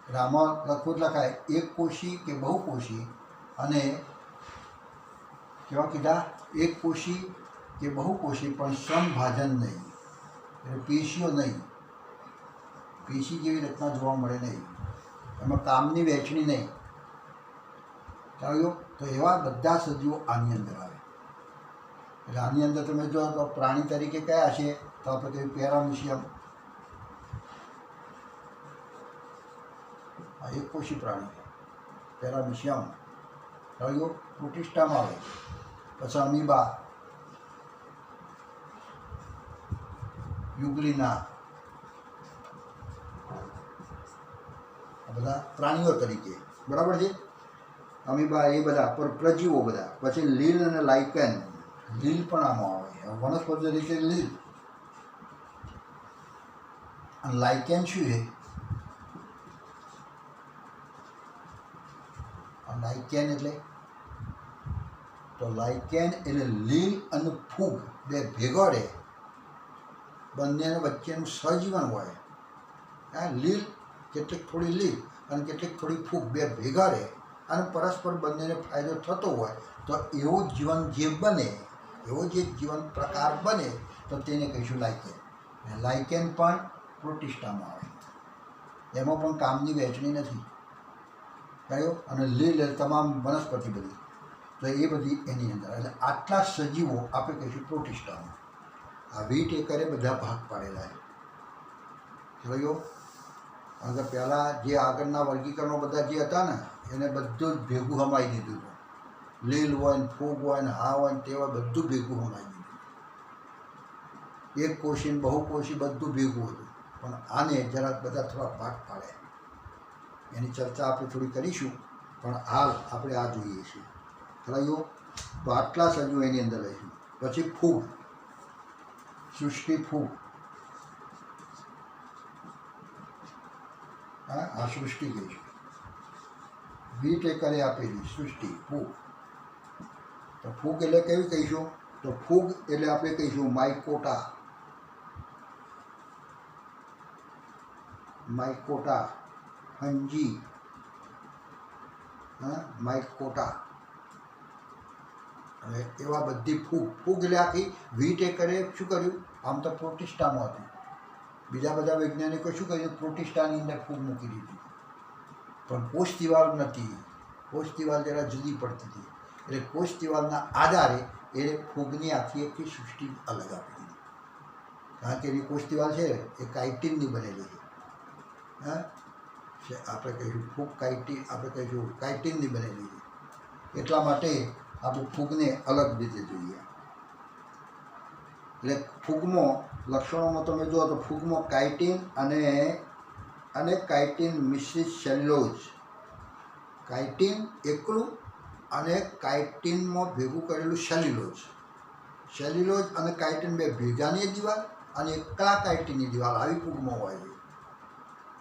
એટલે આમાં લખવું લખાય એક કોશી કે બહુકોશી અને કેવા કીધા? એક કોશી કે બહુકોશી પણ શ્રમભાજન નહીં, એટલે પેશીઓ નહીં, પેશી જેવી રચના જોવા મળે નહીં, એમાં કામની વહેંચણી નહીં. ચાલો, તો એવા બધા સજીવો આની અંદર આવે. એટલે આની અંદર તમે જો તો પ્રાણી તરીકે કયા છે? તો આપણે કહીએ પેરામિશિયમ. આ એક કોશી પ્રાણી પેરામિશિયમ. ચાલો, પ્રોટિસ્ટામાં આવે. પછી અમીબા, યુગ્લિના, આ બધા પ્રાણીઓ તરીકે. બરાબર છે? અમીબા એ બધા પ્રજીવો બધા. પછી લીલ અને લાઇકેન. લીલ પણ આમાં આવે. વનસ્પતિ તરીકે લીલ. અને લાઇકેન શું છે? લાઇકેન એટલે તો લાઇકેન એટલે લીલ અને ફૂગ બે ભેગો રહે, બંને વચ્ચેનું સહજીવન હોય. હા, લીલ કેટલીક થોડી લીલ અને કેટલીક થોડી ફૂગ બે ભેગા રહે અને પરસ્પર બંનેને ફાયદો થતો હોય, તો એવું જીવન જે બને, એવો જે જીવન પ્રકાર બને, તો તેને કહીશું લાઇકેન. લાઇકેન પણ પ્રોટિસ્ટામાં આવે. એમાં પણ કામની વહેંચણી નથી. કયો? અને લીલ તમામ વનસ્પતિ બધી. તો એ બધી એની અંદર. એટલે આટલા સજીવો આપણે કહીશું પ્રોટિસ્ટામાં. આ 20 એકરે બધા ભાગ પાડેલા છે. જોયો? કારણ કે પહેલાં જે આગળના વર્ગીકરણો બધા જે હતા ને, એને બધું જ ભેગું હમાઈ દીધું હતું. લીલ હોય ને ફૂગ હોય ને હા હોય ને તે હોય, બધું ભેગું હમાઈ દીધું. એક કોશી ને બહુકોશી બધું ભેગું હતું. પણ આને જરાક બધા થોડા ભાગ પાડે. એની ચર્ચા આપણે થોડી કરીશું, પણ હાલ આપણે આ જોઈએ છીએ. ખરાયો? તો આટલા સજીવો એની અંદર લઈશું. પછી ફૂગ, સૃષ્ટિ ફૂગ. હા, આ સૃષ્ટિ કહીશું. 20 એકરે આપેલી સૃષ્ટિ ફૂગ. તો ફૂગ એટલે કેવી કહીશું? તો ફૂગ એટલે આપણે કહીશું માઇકોટા. માઇકોટા, હંજી. હા, માઇકોટા. હવે એવા બધી ફૂગ. ફૂગ એટલે આખી 20 એકરે શું કર્યું? આમ તો પ્રોટિસ્ટામાં હતું. બીજા બધા વૈજ્ઞાનિકો શું કર્યું? પ્રોટિસ્ટાની અંદર ફૂગ મૂકી દીધી. પણ કોષ દિવાલ નથી. કોષ દિવાલ જરા જુદી પડતી હતી. એટલે કોષ દિવાલના આધારે એ ફૂગની આખી સૃષ્ટિ અલગ આપી દીધી. કારણ કે એની કોષ દિવાલ છે એ કાઇટિનની બનેલી છે. હા, આપણે કહીશું ફૂગ કાઇટિન, આપણે કહીશું કાઇટિનની બનેલી છે. એટલા માટે આપણે ફૂગને અલગ રીતે જોઈએ. એટલે ફૂગમાં લક્ષણોમાં તમે જુઓ તો ફૂગમાં કાઇટિન અને કાઇટિન મિશ્રિત સેલ્યુલોઝ. કાઇટિન એકલું અને કાઇટિનમાં ભેગું કરેલું સેલ્યુલોઝ. સેલ્યુલોઝ અને કાઇટિન બે ભેગાની દિવાલ અને એકલા કાઇટિનની દિવાલ આવી ફૂગમાં હોય છે.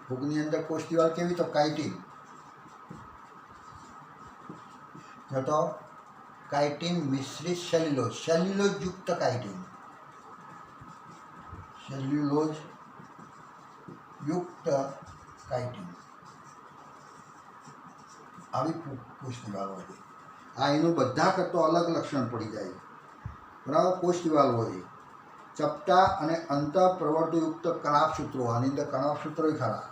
ફૂગની અંદર કોષ દિવાલ કેવી? તો કાઇટિન. તો કાઇટિન મિશ્રિત સેલ્યુલોઝ, સેલ્યુલોઝ યુક્ત કાઇટિન, સેલ્યુલોઝ યુક્ત કાઇટિન આવી કોષ દિવાલ હોય છે. આ એનું બધા કરતો અલગ લક્ષણ પડી જાય, બરાબર. કોષ દિવાલ હોય ચપટા અને અંતઃપ્રવર્ધયુક્ત કણાભસૂત્રો. આની અંદર કણાભસૂત્રો ખરા,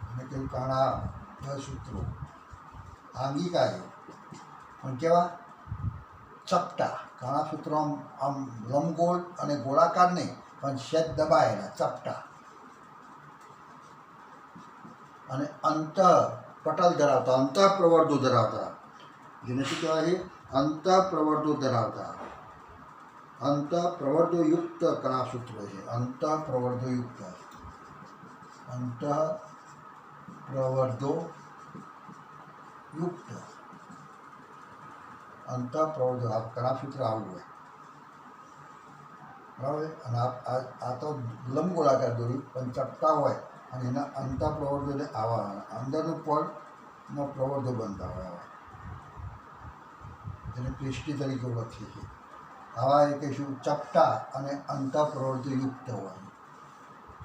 અને કેવું કણાભસૂત્રો. આંગિકા છે પણ કેવા? ચપટા. કણાભસૂત્રો આમ આમ લંબગોળ અને ગોળાકાર નહીં, પણ સેજ દબાયેલા, ચપટા. અને પટલ ધરાવતા, અંતઃપ્રવર્ધો ધરાવતા, જેને શું કહેવાય છે? અંતઃપ્રવર્ધો ધરાવતા, અંતઃપ્રવર્ધોયુક્ત કણાભસૂત્રો છે. અંતઃપ્રવર્ધોયુક્ત, અંતઃપ્રવર્ધોયુક્ત, અંતઃપ્રવર્ધો. આ કણાભસૂત્ર આવું હોય, બરાબર. અને આ તો લંબગોળાકાર દોર્યું પણ ચપટા હોય, અને એના અંતઃપ્રવર્ધો આવા અંદરનું પડનો પ્રવર્ધો બનતા હોય, આવા જેને ક્રિસ્ટી તરીકે ઓળખીએ છીએ. આવા એ કહીશું ચપટા અને અંતઃપ્રવર્ધયુક્ત હોય.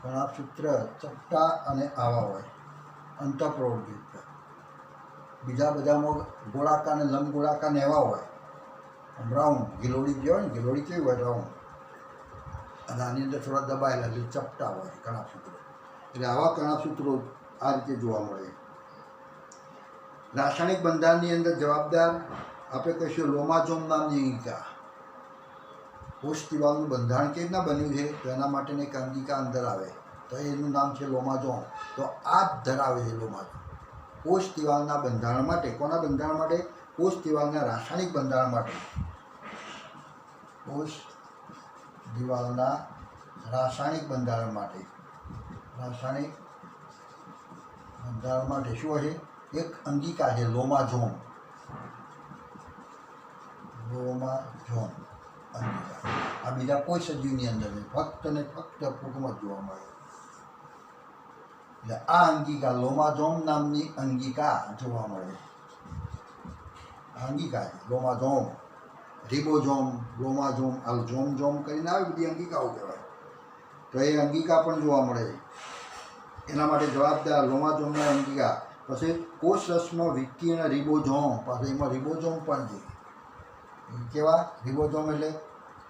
કણાભસૂત્ર ચપટા અને આવા હોય, અંતઃપ્રવર્ધયુક્ત. બીજા બધામાં ગોળાકાર અને લંબગોળાકાર ને એવા હોય, રાઉન્ડ. ગિલોડી જે હોય ને, ગિલોડી કેવી હોય? રાઉન્ડ. અને આની અંદર થોડા દબાયેલા એટલે ચપટા હોય કણાભસૂત્રો. એટલે આવા કણાભસૂત્રો આ રીતે જોવા મળે. રાસાયણિક બંધારણની અંદર જવાબદાર આપણે કહીશું લોમાઝોમ નામની અંગિકા. કોષ દિવાલનું બંધારણ કેવી રીતના બન્યું છે? તો એના માટેની એક અંગિકા અંદર આવે, તો એનું નામ છે લોમાઝોમ. તો આ જ ધરાવે છે લોમાઝોમ. કોષ દિવાલના બંધારણ માટે. કોના બંધારણ માટે? કોષ દિવાલના રાસાયણિક બંધારણ માટે. કોષ દિવાલના રાસાયણિક બંધારણ માટે. રાસાયણિક બંધારણ માટે શું છે? એક અંગિકા છે લોમાઝોમ. લોમાઝોમ અંગિકા. આ બીજા કોઈ સજીવની અંદર નહીં, ફક્ત ને ફક્ત ફૂગમાં જોવા મળે. એટલે આ અંગિકા લોમાઝોમ નામની અંગિકા જોવા મળે. અંગિકા છે લોમાઝોમ, રિબોઝોમ, લોમાઝોમ, આ જોમ જોમ કરીને આવી બધી અંગિકાઓ કહેવાય. તો એ અંગિકા પણ જોવા મળે. એના માટે જવાબદાર લોમાઝોમના અંગિકા. પછી કોષ રસમાં વિકીર્ણ રિબોઝોમ. પાછું એમાં રિબોઝોમ પણ છે. કેવા? રિબોઝોમ એટલે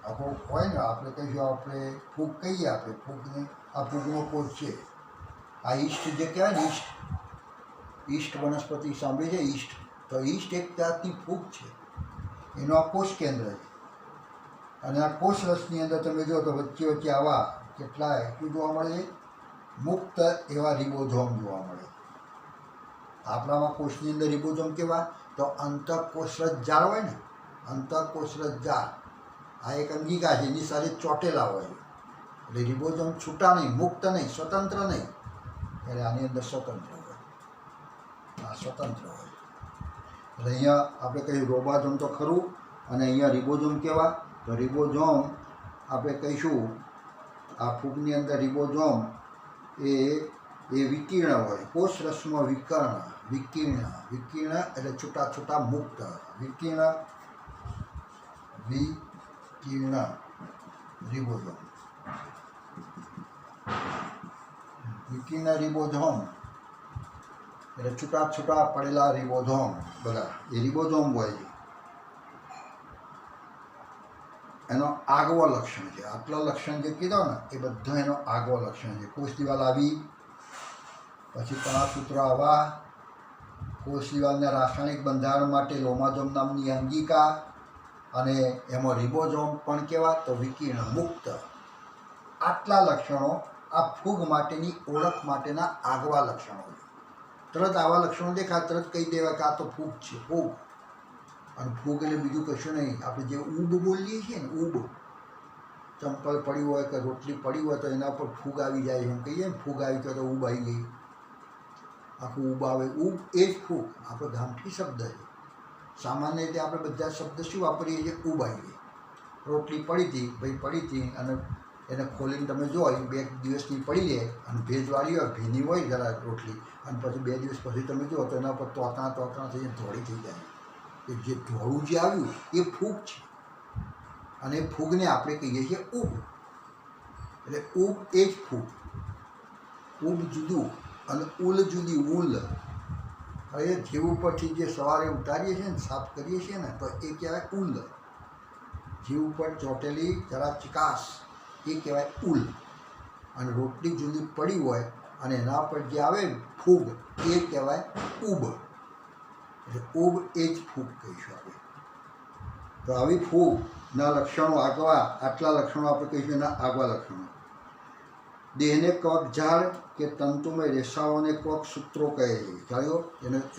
આખો હોય ને, આપણે કહીશું, આપણે ફૂગ કહીએ, આપણે ફૂગને આ ફૂગનો કોષ છે. આ ઈસ્ટ જે કહેવાય ને, ઈસ્ટ વનસ્પતિ સાંભળી છે? ઈસ્ટ. તો ઈસ્ટ એક જાતની ફૂગ છે, એનો આ કોષ કેન્દ્ર છે. અને આ કોષ રસની અંદર તમે જો તો વચ્ચે વચ્ચે આવા કેટલાય શું જોવા મળે છે? મુક્ત એવા રિબોઝોમ જોવા મળે. આપણામાં કોષની અંદર રિબોઝોમ કેવા? તો અંતઃકોષરસ જાળ હોય ને, અંતઃકોષરસ જાળ. આ એક અંગિકા છે, એની સાથે ચોટેલા હોય. એટલે રિબોઝોમ છૂટા નહીં, મુક્ત નહીં, સ્વતંત્ર નહીં. એટલે આની અંદર સ્વતંત્ર હોય, આ સ્વતંત્ર હોય. એટલે અહીંયા આપણે કહીએ રોબાઝોમ તો ખરું, અને અહીંયા રિબોઝોમ કેવા? તો રિબોઝોમ આપણે કહીશું આ ફૂગની અંદર રિબોઝોમ એ વિકીર્ણ હોય. કોષ રસમાં વિકીર્ણ એટલે છૂટા છૂટા મુક્ત. વિકીર્ણ રિબોઝોમ. વિકીર્ણ રિબોઝોમ એટલે છૂટા છૂટા પડેલા રિબોઝોમ, બધા એ રિબોઝોમ હોય છે. એનો આગવો લક્ષણ છે. આટલા લક્ષણ જે કીધો ને એ બધો એનો આગવો લક્ષણ છે. કોષ દિવાલ આવી, પછી કણાભસૂત્રો આવા, કોષ દિવાલના રાસાયણિક બંધારણ માટે લોમાઝોમ નામની અંગિકા, અને એમાં રિબોઝોમ પણ કેવા? તો વિકીર્ણ મુક્ત. આટલા લક્ષણો આ ફૂગ માટેની ઓળખ માટેના આગવા લક્ષણો છે. તરત આવા લક્ષણો દેખાય તરત કહી દેવાય કે આ તો ફૂગ છે, ફૂગ. અને ફૂગ એટલે બીજું કશું નહીં. આપણે જે ઊબ બોલીએ છીએ ને, ઊબ, ચંપલ પડી હોય કે રોટલી પડી હોય તો એના પર ફૂગ આવી જાય, એમ કહીએ ને, ફૂગ આવી તો ઊબ આવી ગઈ, આખું ઊબ આવે. ઊબ એ જ ફૂગ. આપણે ગામઠી શબ્દ છે. સામાન્ય રીતે આપણે બધા શબ્દ શું વાપરીએ છીએ? ઊબ આવી ગઈ. રોટલી પડી હતી ભાઈ પડી હતી અને એને ખોલીને તમે જુઓ એ 2 દિવસની પડી રહે અને ભેજવાળી હોય ભીની હોય જરા રોટલી અને પછી 2 દિવસ પછી તમે જુઓ તો એના પર તોતણા થઈને ધોળી થઈ જાય. એ જે ધોળું જે આવ્યું એ ફૂગ છે અને એ ફૂગને આપણે કહીએ છીએ ઊબ. એટલે ઊબ એ જ ફૂગ. ઊબ જુદું અને ઉલ જુદી. ઉલ હવે જીવ ઉપરથી જે સવારે ઉતારીએ છીએ ને સાફ કરીએ છીએ ને તો એ કહેવાય ઉલ. જીવ ઉપર ચોટેલી જરા ચિકાસ એ કહેવાય ઉલ. અને રોટલી જુદી પડી હોય અને એના પર જે આવે ફૂગ એ કહેવાય ઊબ. એટલે ઊબ એ જ ફૂગ કહીશું આપણે. તો આવી ફૂગના લક્ષણો આટલા લક્ષણો આપણે કહીશું એના આગવા લક્ષણો. દેહને કવક ઝાડ કે તંતુમય રેસાઓને કવક સૂત્રો કહે છે. ચાલ્યો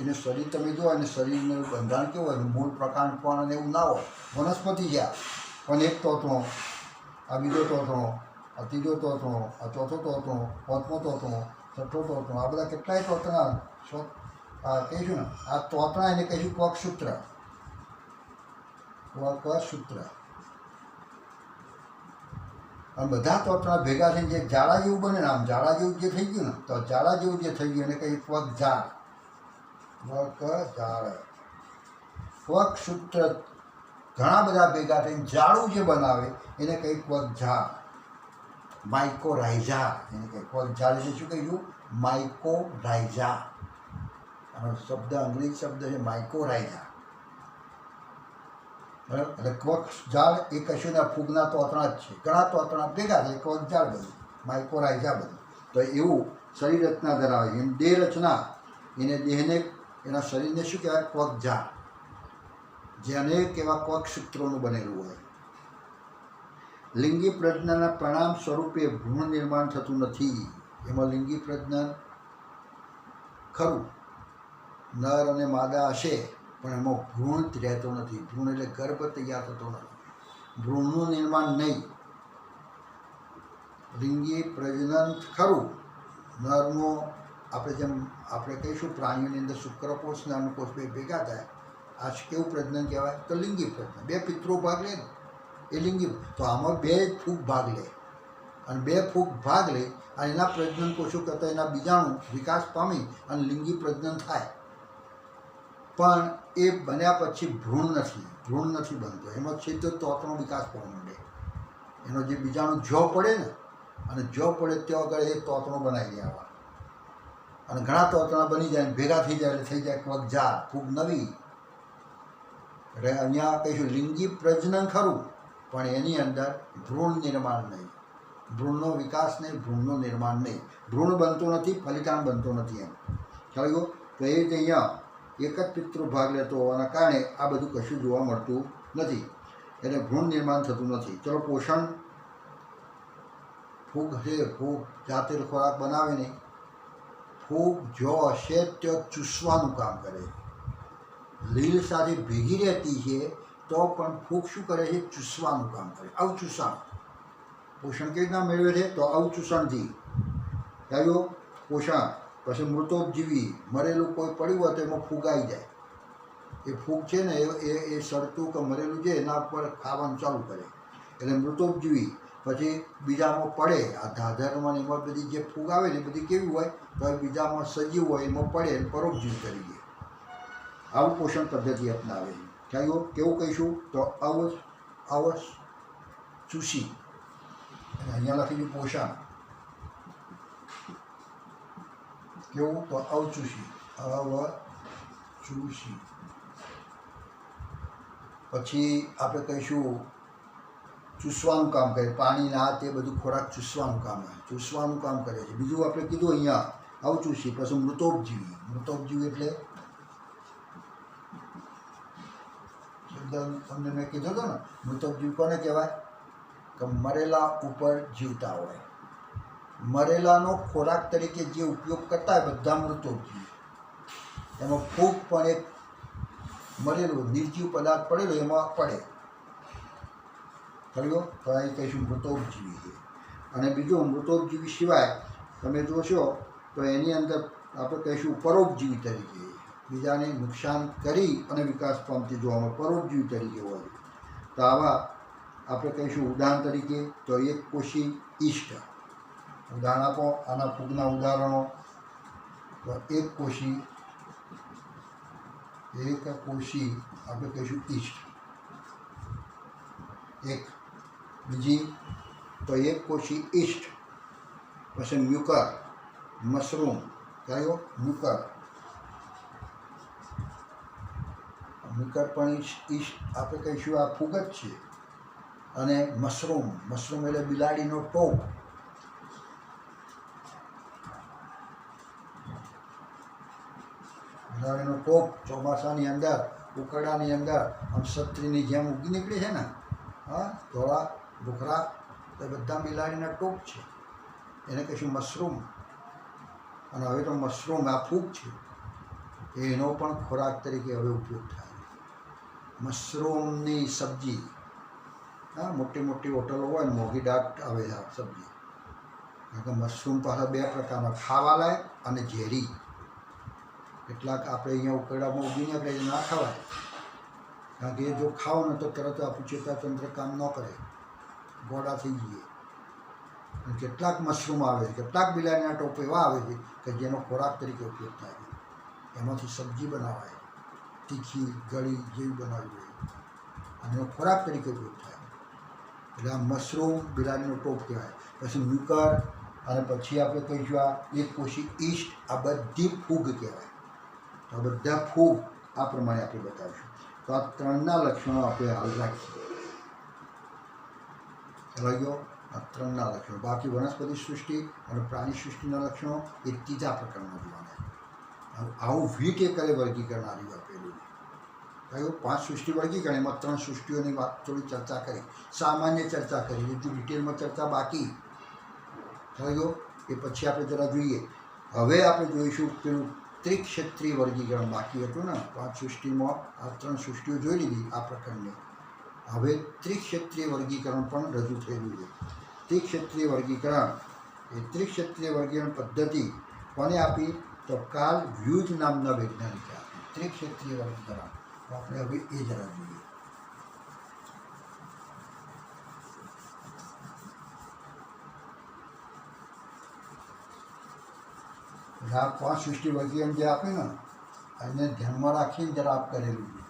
એને શરીર તમે જુઓ અને શરીરનું બંધારણ કેવું હોય મૂળ પ્રકાંડ પણ અને એવું ના હોય. વનસ્પતિ છે પણ એક તોતણો, આ બીજો તોતણો, આ ત્રીજો તોતણો, આ ચોથો તોતણો, પાંચમો તોતણો, છઠ્ઠો તોતણો, આ બધા કેટલાય તોતણા કહીશું ને આ તોતણા એને કહીશું કવક સૂત્ર. કવક સૂત્ર. અને બધા તોતણા ભેગા થઈને જે ઝાડા જેવું બને ને આમ ઝાડા જેવું જે થઈ ગયું ને તો ઝાડા જેવું જે થઈ ગયું એને કહીએ કવક ઝાડ. કવક ઝાડ. કવક સૂત્ર ઘણા બધા ભેગા થઈને ઝાડું જે બનાવે એને કહીએ કવક ઝાડ. માઇકોરાઇઝા એને કહીએ. કવક ઝાડ એટલે શું કહીશું? માઇકોરાઇઝા. આનો શબ્દ અંગ્રેજી શબ્દ છે માઇકોરાઇઝા. બરાબર. એટલે કવક ઝાડ એ કશું ના ફૂગના તોતણા જ છે. ઘણા તોતણા ભેગા થાય કવક ઝાડ બન્યું, માઇકોરાઇઝા બન્યું. તો એવું શરીર રચના ધરાવે છે. એમ દેહ રચના એને દેહને એના શરીરને શું કહેવાય? કવક ઝાડ. જે અનેક એવા કવક સૂત્રોનું બનેલું હોય. લિંગી પ્રજનનના પરિણામ સ્વરૂપે ભ્રૂણ નિર્માણ થતું નથી. એમાં લિંગી પ્રજનન ખરું, નર અને માદા હશે પણ એમાં ભ્રૂણ જ રહેતો નથી. ભ્રૂણ એટલે ગર્ભ તૈયાર થતો નથી. ભ્રૂણનું નિર્માણ નહીં. લિંગી પ્રજનન ખરું, નરનો આપણે કહીશું પ્રાણીઓની અંદર શુક્રકોષ અને અન્નકોષ બે ભેગા થાય. આ કેવું પ્રજનન કહેવાય? તો લિંગી પ્રજનન. 2 પિતૃ ભાગ લે ને એ લિંગી. તો આમાં 2 ફૂગ ભાગ લે અને 2 ફૂગ ભાગ લે અને એના પ્રજનન કોષો કરતાં એના બીજાણુ વિકાસ પામી અને લિંગી પ્રજનન થાય. પણ એ બન્યા પછી ભ્રૂણ નથી બનતો. એમાં સીધો તોતણો વિકાસ પામવા માંડે. એનો જે બીજાણુ જો પડે ને અને જો પડે ત્યાં આગળ એ તોતણો બનાવી દેવા અને ઘણા તોતણા બની જાય ભેગા થઈ જાય એટલે થઈ જાય કવક ઝાડ. ફૂગ નવી. એટલે અહીંયા કહીશું લિંગી પ્રજનન ખરું પણ એની અંદર ભ્રૂણ નિર્માણ નહીં. ભ્રૂણનો વિકાસ નહીં, ભ્રૂણનું નિર્માણ નહીં. ભ્રૂણ બનતો નથી, ફલિતાંડ બનતો નથી. એમ ખ્યાલ ગયો. તો એ રીતે અહીંયા એક જ પિતૃ ભાગ લેતો હોવાના કારણે આ બધું કશું જોવા મળતું નથી. એટલે ભ્રૂણ નિર્માણ થતું નથી. ચલો પોષણ. ફૂગ છે, ફૂગ જાતે ખોરાક બનાવે નહીં. ફૂગ જો હશે ત્યાં ચૂસવાનું કામ કરે. લીલ સાથે ભેગી રહેતી છે તો પણ ફૂગ શું કરે છે? ચૂસવાનું કામ કરે. આવું ચૂસણ. પોષણ કેવી રીતના મેળવે છે? તો આવું ચૂસણથી. કયું પોષણ? પછી મૃતોપજીવી મરેલું કોઈ પડ્યું હોય તો એમાં ફૂગ આવી જાય. એ ફૂગ છે ને એ સડતું કે મરેલું છે એના ઉપર ખાવાનું ચાલુ કરે એટલે મૃતોપજીવી. પછી બીજામાં પડે આ ધાધરમાં એમાં બધી જે ફૂગ આવે ને એ બધી કેવી હોય? તો એ બીજામાં સજીવ હોય એમાં પડે પરોપજીવી કરી દે. આવું પોષણ પદ્ધતિ અપનાવે છે. ખ્યાલ કેવું કહીશું? તો અવ ચૂસી. અહીંયા લખીશું પોષણ કેવું? તો અવચૂસી. અવચૂસી. પછી આપણે કહીશું ચૂસવાનું કામ કરે. પાણીના તે બધું ખોરાક ચૂસવાનું કામ કરે છે. બીજું આપણે કીધું અહીંયા અવચૂસી. પછી મૃતોપજીવી. મૃતોપજીવી એટલે તમને મેં કીધું હતો ને મૃતોપજીવી કોને કહેવાય? કે મરેલા ઉપર જીવતા હોય. મરેલાનો ખોરાક તરીકે જે ઉપયોગ કરતા હોય બધા મૃતોપજીવી. એમાં ફૂગ પણ એક મરેલું નિર્જીવ પદાર્થ પડેલો એમાં પડે. ખરું? તો અહીં કહીશું મૃતોપજીવી છે. અને બીજું મૃતોપજીવી સિવાય તમે જોશો તો એની અંદર આપણે કહીશું પરોપજીવી તરીકે. બીજાને નુકસાન કરી અને વિકાસ પામતી જોવા મળે પરોપજીવી તરીકે હોય. તો આવા આપણે કહીશું ઉદાહરણ તરીકે તો એક કોષી ઈષ્ટ. ઉદાહરણ આપો આના ફૂગના ઉદાહરણો. તો એક કોષી આપણે કહીશું ઈષ્ટ એક. બીજી તો એક કોષી ઈષ્ટ, પછી મ્યુકર, મશરૂમ. કયો? મ્યુકર. મ્યુકર પણ ઈષ્ટ આપણે કહીશું આ ફૂગ જ છે. અને મશરૂમ એટલે બિલાડીનો ટોપ. બિલાડીનો ટોપ ચોમાસાની અંદર ઉકરડાની અંદર આમ છત્રીની જેમ ઉગી નીકળી છે ને, હા, ધોળા ભૂખરા, તો બધા બિલાડીના ટોપ છે, એને કહીશું મશરૂમ. અને હવે તો મશરૂમ આ ફૂગ છે, એનો પણ ખોરાક તરીકે હવે ઉપયોગ થાય. મશરૂમની સબ્જી, હા, મોટી મોટી હોટલો હોય ને મોંઘી દાટ આવે આ સબ્જી. કારણ કે મશરૂમ પાછા બે પ્રકારના, ખાવાલાયક અને ઝેરી. કેટલાક આપણે અહીંયા ઉકરડામાં ઉગીને આપણે ના ખવાય, કારણ કે એ જો ખાઓ ને તો તરત આપણું ચેતાતંત્ર કામ ન કરે, ગોળા થઈ જઈએ. અને કેટલાક મશરૂમ આવે છે, કેટલાક બિલાડીના ટોપ એવા આવે છે કે જેનો ખોરાક તરીકે ઉપયોગ થાય છે. એમાંથી સબ્જી બનાવાય, તીખી ગળી જેવી બનાવવી જોઈએ, અને એનો ખોરાક તરીકે ઉપયોગ થાય. એટલે આ મશરૂમ બિલાડીનો ટોપ કહેવાય. પછી મ્યુકર, અને પછી આપણે કહીશું આ એક કોષી ઈષ્ટ. આ બધી ફૂગ કહેવાય. તો આ બધા ફૂગ આ પ્રમાણે આપણે બતાવીશું. તો આ ત્રણના લક્ષણો આપણે હાલ રાખીએ. સમજાઈ ગયો? આ ત્રણના લક્ષણો. બાકી વનસ્પતિ સૃષ્ટિ અને પ્રાણી સૃષ્ટિના લક્ષણો એ ત્રીજા પ્રકારના જોવાના. આવું VTechરે વર્ગીકરણ આવ્યું આપેલું. કયું? 5 સૃષ્ટિ વર્ગીકરણ, એમાં 3 સૃષ્ટિઓની વાત થોડી ચર્ચા કરી, સામાન્ય ચર્ચા કરી, હજુ ડિટેલમાં ચર્ચા બાકી. સમજો? એ પછી આપણે જરા જોઈએ. હવે આપણે જોઈશું પેલું ત્રિક્ષેત્રીય વર્ગીકરણ બાકી હતું ને. 5 સૃષ્ટિમાં આ 3 સૃષ્ટિઓ જોઈ લીધી આ પ્રકારની. હવે ત્રિક્ષેત્રીય વર્ગીકરણ પણ રજૂ થયેલું છે. ત્રિક્ષેત્રીય વર્ગીકરણ, એ ત્રિક્ષેત્રીય વર્ગીકરણ પદ્ધતિ કોને આપી? તો કાર્લ હ્યુઝ નામના વૈજ્ઞાનિકે આપી ત્રિક્ષેત્રીય વર્ગીકરણ. તો આપણે હવે એ જરા જોઈએ. આ 5 સૃષ્ટિ વર્ગીકરણ જે આપ્યું ને, એને ધ્યાનમાં રાખીને જરા આપ કરેલું છે.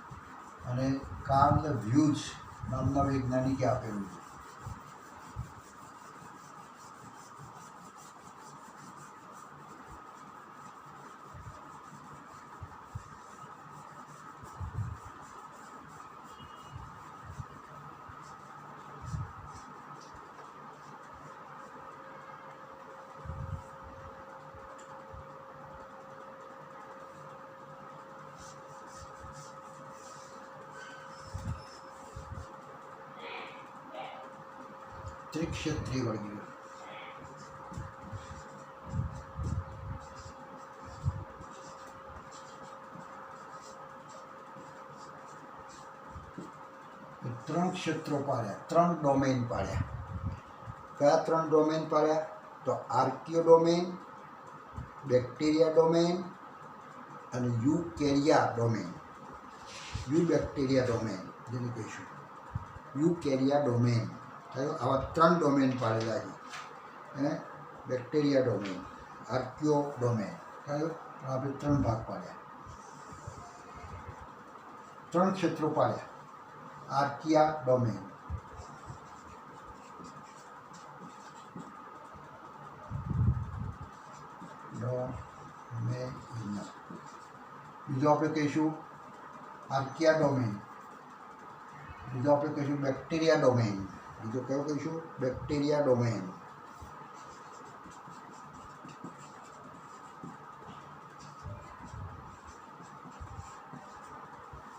અને કાર્લ હ્યુઝ નામના વૈજ્ઞાનિકે આપેલું છે. ત્રિક્ષેત્રીય વર્ગીકરણ. ત્રણ ક્ષેત્રો પાડ્યા, 3 ડોમેન પાડ્યા. કયા 3 ડોમેન પાડ્યા? તો આર્કિયો ડોમેન, બેક્ટેરિયા ડોમેન અને યુકેરિયા ડોમેન. બેક્ટેરિયા ડોમેન જેને કહીશું, યુકેરિયા ડોમેન. આવા 3 ડોમેન પાડેલા છે. Bacteria domain, archaeo domain. આપણે 3 ભાગ પાડ્યા, 3 ક્ષેત્રો પાડ્યા. આર્કિયા ડોમેન, બીજો આપણે કહીશું આર્કિયા ડોમેન. બીજો આપણે કહીશું બેક્ટેરિયા ડોમેન. બીજો કયો કહીશું? Bacteria domain.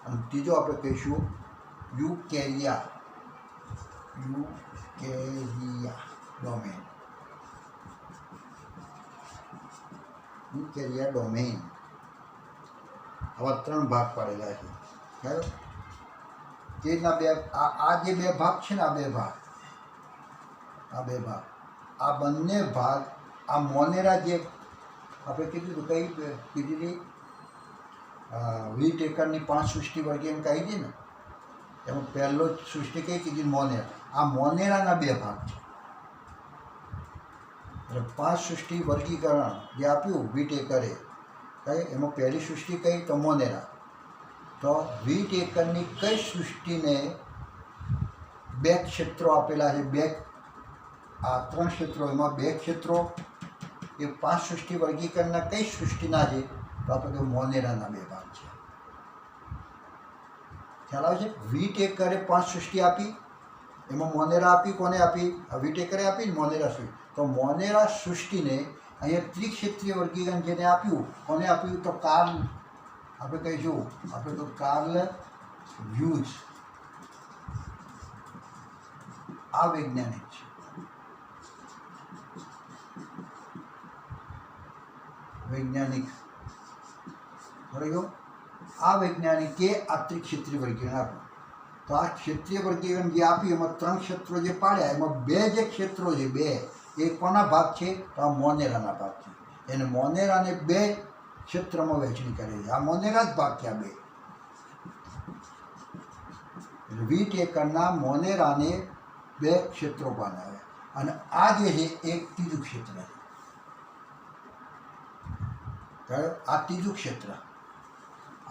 અને ત્રીજો આપણે કહીશું યુકેરિયા ડોમેન. Eukarya domain. આવા 3 ભાગ પાડેલા છે. ખરું? તેના આ જે 2 ભાગ છે ને, આ 2 ભાગ, આ બંને ભાગ, આ મોનેરા જે આપણે કીધું કઈ કીધી હતી, VTechની 5 સૃષ્ટિ વર્ગીકરણ કહી હતી ને, એમાં પહેલો જ સૃષ્ટિ કઈ કીધી? મોનેરા. આ મોનેરાના બે ભાગ છે. એટલે 5 સૃષ્ટિ વર્ગીકરણ જે આપ્યું વીટેકરે, કઈ એમાં પહેલી સૃષ્ટિ કઈ? તો મોનેરા. તો વીટેકરની કઈ સૃષ્ટિને 2 ક્ષેત્રો આપેલા છે? 2, આ 3 ક્ષેત્રો, એમાં 2 ક્ષેત્રો એ 5 સૃષ્ટિ વર્ગીકરણના કઈ સૃષ્ટિના છે? તો આપણે કહ્યું મોનેરાના 2 ભાગ છે. ખ્યાલ આવે છે? વીટેકરે 5 સૃષ્ટિ આપી, એમાં મોનેરા આપી. કોને આપી? આ વીટેકરે આપી ને મોનેરા સૃષ્ટિ. તો મોનેરા સૃષ્ટિને અહીંયા ત્રિક્ષેત્રીય વર્ગીકરણ જેને આપ્યું, કોને આપ્યું? તો કાર્લ, આપણે કહીશું, આપણે તો કાર્લ હ્યુઝ, આ વૈજ્ઞાનિક છે. વૈજ્ઞાનિક આ વૈજ્ઞાનિકે આ ત્રિક્ષેત્રીય વર્ગીકરણ આપ્યું. તો આ ક્ષેત્રીય વર્ગીકરણ જે આપ્યું એમાં 3 ક્ષેત્રો જે પાડ્યા, એમાં 2 જે ક્ષેત્રો છે, 2 એ કોના ભાગ છે? તો આ મોનેરાના ભાગ છે. એને મોનેરાને 2 ક્ષેત્રમાં વહેંચણી કરી છે. આ મોનેરા જ ભાગ છે. આ 2 એટલે વીટેકરના મોનેરાને 2 ક્ષેત્રો બનાવ્યા. અને આ જે છે એક ત્રીજું ક્ષેત્ર છે. આ ત્રીજું ક્ષેત્ર,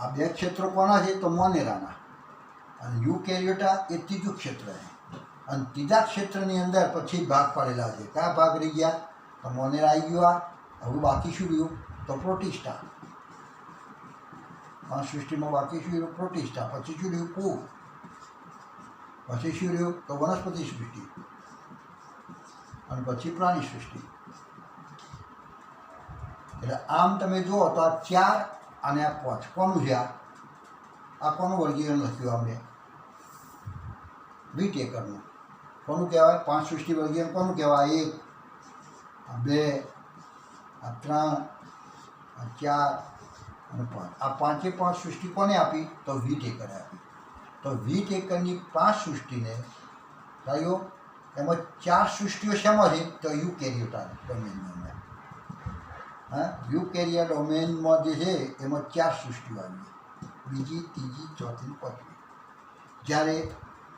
આ 2 ક્ષેત્રો કોના છે? તો મોનેરાના. અને યુકેરિયોટા એ ત્રીજું ક્ષેત્ર છે. અને ત્રીજા ક્ષેત્રની અંદર પછી ભાગ પાડેલા છે. કયા ભાગ રહી ગયા? તો મોનેરા આવી ગયું. હવે બાકી શું રહ્યું? તો પ્રોટિસ્ટા. 5 સૃષ્ટિમાં બાકી શું રહ્યું? પ્રોટિસ્ટા. પછી શું રહ્યું? ફૂગ. પછી શું રહ્યું? તો વનસ્પતિ સૃષ્ટિ. અને પછી પ્રાણી સૃષ્ટિ. એટલે આમ તમે જુઓ તો આ 4 અને આ 5 કોનું છે? આ કોનું વર્ગીકરણ લખ્યું? આપણે વીટેકરનું. કોનું કહેવાય? 5 સૃષ્ટિ વર્ગીકરણ કોનું કહેવાય? 1, આ 2, આ 3, આ 4 અને 5. આ 5 સૃષ્ટિ કોને આપી? તો વીટેકરે આપી. તો વીટેકરની 5 સૃષ્ટિને કયો? એમાં 4 સૃષ્ટિઓ શેમાં છે? તો યુકેરિયોટા ડોમેનમાં. હા, યુકેરિયા ડોમેનમાં જે છે એમાં 4 સૃષ્ટિઓ આવી. બીજી, ત્રીજી, ચોથી, પાંચમી. જ્યારે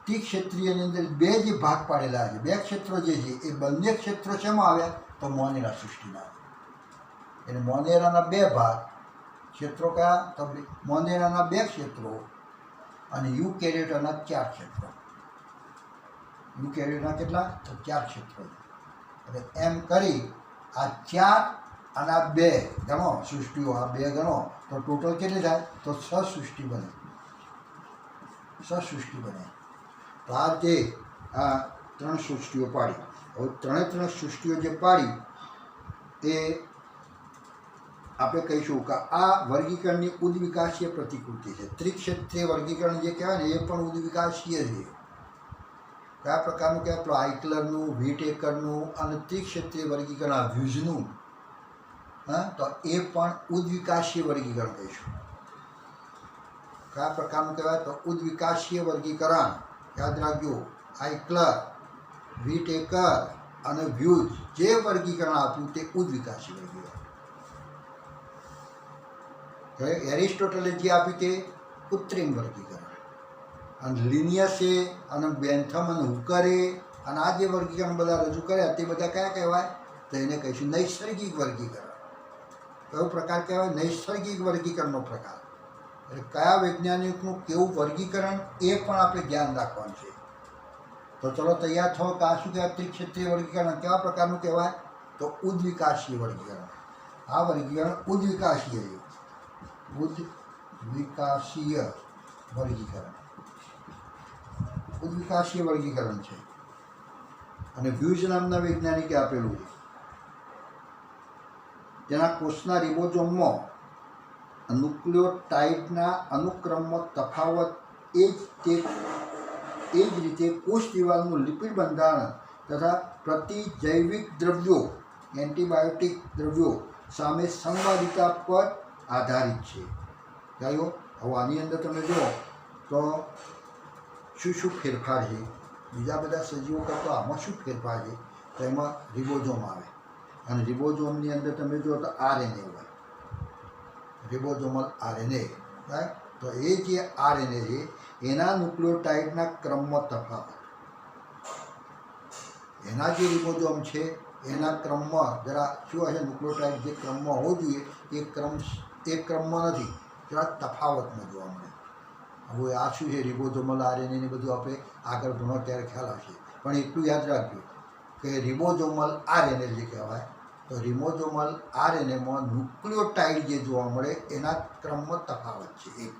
ત્રિક્ષેત્રીયની અંદર 2 જે ભાગ પાડેલા છે, 2 ક્ષેત્રો જે છે એ બંને ક્ષેત્રો શેમાં આવ્યા? તો મોનેરા સૃષ્ટિના આવ્યા. એટલે મોનેરાના 2 ભાગ ક્ષેત્રો કયા? તો મોનેરાના 2 ક્ષેત્રો અને યુકેરિયોટાના 4 ક્ષેત્રો. યુકેરિયોટાના કેટલા? તો 4 ક્ષેત્રો. એટલે એમ કરી આ 4 અને આ 2 ગણો સૃષ્ટિઓ, આ 2 ગણો તો ટોટલ કેટલી થાય? તો 6 સૃષ્ટિ બને. 6 સૃષ્ટિ બને. તો આ જે આ 3 સૃષ્ટિઓ પાડી. હવે 3 સૃષ્ટિઓ જે પાડી એ આપણે કહીશું કે આ વર્ગીકરણની ઉદ્વિકાસીય પ્રતિકૃતિ છે. ત્રિક્ષેત્રીય વર્ગીકરણ જે કહેવાય ને એ પણ ઉદ્વિકાસીય છે. કયા પ્રકારનું કહેવાય? તો આઇકલરનું, વીટેકરનું અને ત્રિક્ષેત્રીય વર્ગીકરણ આ હ્યુઝનું. હા, તો એ પણ ઉદ્વિકાસીય વર્ગીકરણ કહીશું. કયા પ્રકારનું કહેવાય? તો ઉદ્વિકાસીય વર્ગીકરણ. યાદ રાખજો, આઇકલર, વીટેકર અને હ્યુઝ જે વર્ગીકરણ આપ્યું તે ઉદ્વિકાસીય વર્ગીકરણ. એરિસ્ટોટલે જે આપ્યું તે કૃત્રિમ વર્ગીકરણ. અને લિનિયસે અને બેન્થમ અને હુકરે અને આ જે વર્ગીકરણ બધા રજૂ કર્યા તે બધા કયા કહેવાય? તો એને કહીશું નૈસર્ગિક વર્ગીકરણ. કયો પ્રકાર કહેવાય? નૈસર્ગિક વર્ગીકરણનો પ્રકાર. એટલે કયા વૈજ્ઞાનિકનું કેવું વર્ગીકરણ એ પણ આપણે ધ્યાન રાખવાનું છે. તો ચલો તૈયાર થો કે આ શું કહેવાય? ત્રિક્ષેત્રીય વર્ગીકરણ કેવા પ્રકારનું કહેવાય? તો ઉદ્વિકાસીય વર્ગીકરણ. આ વર્ગીકરણ ઉદ્વિકાસીય છે. ઉદ્વિકાસીય વર્ગીકરણ. ઉદ્વિકાસીય વર્ગીકરણ છે. અને હ્યુઝ નામના વૈજ્ઞાનિકે આપેલું છે. તેના કોષના રિબોઝોમમાં ન્યુક્લિયોટાઇડના અનુક્રમમાં તફાવત એ જ રીતે કોષ દિવાલનું લિપિડ બંધારણ તથા પ્રતિજૈવિક દ્રવ્યો, એન્ટીબાયોટિક દ્રવ્યો સામે સંવાદિતા પર આધારિત છે. કયો? હવે આની અંદર તમે જુઓ તો શું ફેરફાર છે? બીજા બધા સજીવો કરતાં આમાં શું ફેરફાર છે? તો એમાં રિબોઝોમ આવે. અને રિબોઝોમની અંદર તમે જુઓ તો આરએનએ હોય, રિબોઝોમલ આરએનએ. રાઈટ? તો એ જે આરએનએ છે એના ન્યુક્લિયોટાઇડના ક્રમમાં તફાવત, એના જે રિબોઝોમ છે એના ક્રમમાં જરા શું હશે, ન્યુક્લિયોટાઇડ જે ક્રમમાં હોવો જોઈએ એ ક્રમમાં નથી, જરા તફાવતમાં જોવા મળે. હવે આ શું છે, રિબોઝોમલ આરએનએ ને બધું આપણે આગળ ભણો ત્યારે ખ્યાલ આવશે, પણ એટલું યાદ રાખજો કે રિબોઝોમલ આરએનએ જે કહેવાય, તો રિબોઝોમલ આરએનએમાં ન્યુક્લિયોટાઇડ જે જોવા મળે એના ક્રમમાં તફાવત છે.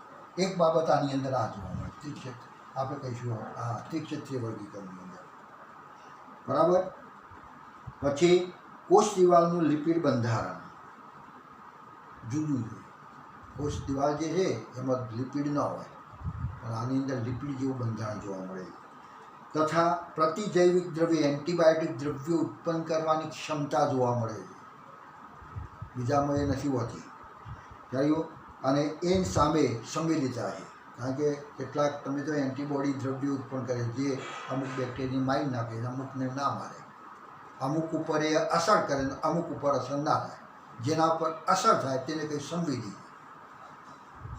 એક બાબત આની અંદર આ જોવા મળે, આપણે કહીશું ત્રિક્ષેત્રીય વર્ગીકરણની અંદર. બરાબર. પછી કોષ દિવાલનું લિપિડ બંધારણ જુદું છે. કોષ દિવાલ જે છે એમાં લિપિડ ન હોય, પણ આની અંદર લિપિડ જેવું બંધારણ જોવા મળે. તથા પ્રતિજૈવિક દ્રવ્ય એન્ટીબાયોટિક દ્રવ્યો ઉત્પન્ન કરવાની ક્ષમતા જોવા મળે છે, બીજામાં એ નથી હોતી. જાણ્યું. અને એની સામે સંવેદિતા છે, કારણ કે કેટલાક તમે તો એન્ટીબોડી દ્રવ્યો ઉત્પન્ન કરે જે અમુક બેક્ટેરિયા મારી નાખે, અમુકને ના મારે, અમુક ઉપર એ અસર કરે, અમુક ઉપર અસર ના થાય. જેના ઉપર અસર થાય તેને કંઈ સંવેદી.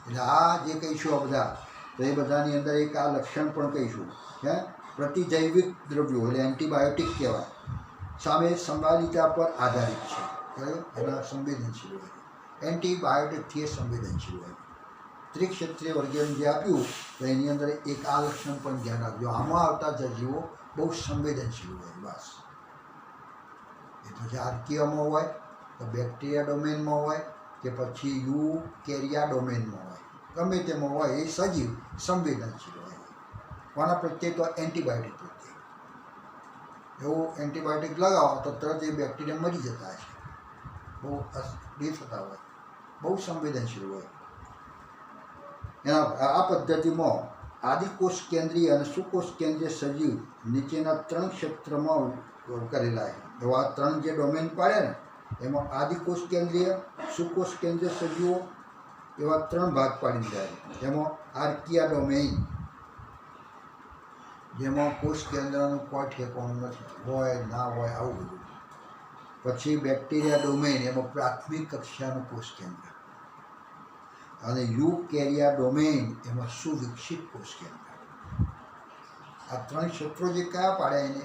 એટલે આ જે કહીશું આ બધા, તો એ બધાની અંદર એક આ લક્ષણ પણ કહીશું હે. પ્રતિજૈવિક દ્રવ્યો એટલે એન્ટીબાયોટિક કહેવાય, સામે સંવાદિતા પર આધારિત છે, એના સંવેદનશીલ હોય. એન્ટીબાયોટિકથી એ સંવેદનશીલ હોય. ત્રિક્ષેત્રીય વર્ગીકરણ જે આપ્યું તો એની અંદર એક આ લક્ષણ પણ ધ્યાન રાખજો, આમાં આવતા સજીવો બહુ સંવેદનશીલ હોય. બસ એ પછી આર્કિયામાં હોય, તો બેક્ટેરિયા ડોમેનમાં હોય, કે પછી યુકેરિયા ડોમેનમાં હોય, ગમે તેમાં હોય, એ સજીવ સંવેદનશીલ હોય. કોના પ્રત્યે? તો એન્ટીબાયોટિક પ્રત્યે. એવું એન્ટીબાયોટિક લગાવો તો તરત એ બેક્ટેરિયા મરી જતા છે, બહુ એ થતા હોય, બહુ સંવેદનશીલ હોય. એના આ પદ્ધતિમાં આદિકોષ કેન્દ્રીય અને સુકોષ કેન્દ્રીય સજીવ નીચેના 3 ક્ષેત્રમાં કરેલા છે. એવા 3 જે ડોમેન પાડે ને એમાં આદિકોષ કેન્દ્રીય, સુકોષ કેન્દ્રીય સજીવો એવા 3 ભાગ પાડી જાય. એમાં આર્કિયા ડોમેઇન, જેમાં કોષ કેન્દ્રનું કોઈ ઠેકાણું નથી, હોય ના હોય આવું બધું. પછી બેક્ટેરિયા ડોમેઇન, એમાં પ્રાથમિક કક્ષાનું કોષ કેન્દ્ર. અને યુકેરિયા ડોમેઇન, એમાં સુવિકસિત કોષ કેન્દ્ર. આ 3 ક્ષેત્રો જે કયા પાડે એને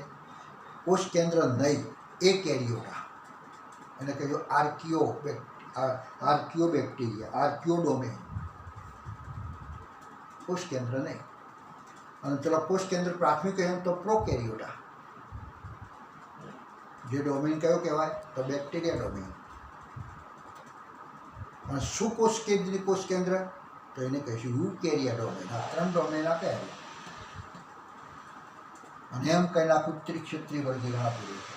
કોષ કેન્દ્ર નહીં, એ કેરિયોટા, એને કહેજો આર્કિયો બેક્ટેરિયા, આર્કિયો ડોમેઇન, કોષ કેન્દ્ર નહીં. અને ચલો કોષ કેન્દ્ર પ્રાથમિક કહેવાય તો પ્રોકેરિયોટા. જે ડોમેઇન કયો કહેવાય? તો બેક્ટેરિયા ડોમેઇન. અને સુકોષ કેન્દ્રીય કોષ કેન્દ્ર તો એને કહીશું યુકેરિયા ડોમેઇન. આ 3 ડોમેઇન આપે અને એમ કંઈ આખું ત્રિક્ષેત્રીય વર્ગીકરણ આપેલું છે.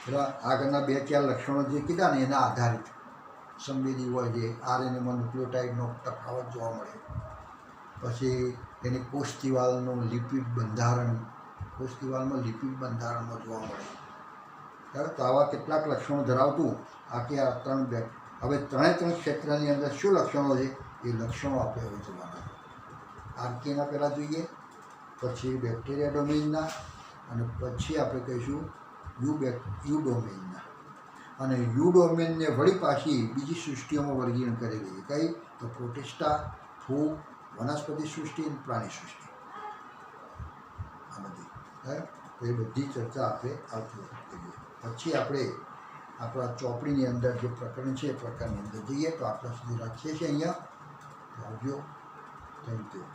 એટલે આગળના 2-4 લક્ષણો જે કીધા ને એના આધારિત સંવેદી હોય, જે આરએનએમાં ન્યુક્લિયોટાઇડનો તફાવત જોવા મળે. પછી એની કોષ દિવાલનું લિપિડ બંધારણ, કોષ દિવાલમાં લિપિડ બંધારણમાં જોવા મળે. બરાબર. તો આવા કેટલાક લક્ષણો ધરાવતું આ 3 હવે 3 ક્ષેત્રની અંદર શું લક્ષણો છે એ લક્ષણો આપણે હવે જોવાના. આર્કિયાના પહેલાં જોઈએ, પછી બેક્ટેરિયા ડોમેઇનના, અને પછી આપણે કહીશું યુ ડોમેઇનના. અને યુ ડોમેઇનને વળી પાછી બીજી સૃષ્ટિઓમાં વર્ગીકરણ કરેલી છે. કઈ? તો પ્રોટિસ્ટા, ફૂગ, વનસ્પતિ સૃષ્ટિ અને પ્રાણી સૃષ્ટિ. આ બધી તો એ બધી ચર્ચા આપણે આવતી વખતે કરીએ. પછી આપણે આપણા ચોપડીની અંદર જે પ્રકરણ છે એ પ્રકારની અંદર જઈએ. તો આપણે સુધી રાખીએ છીએ અહીંયા. આવજો. Thank you.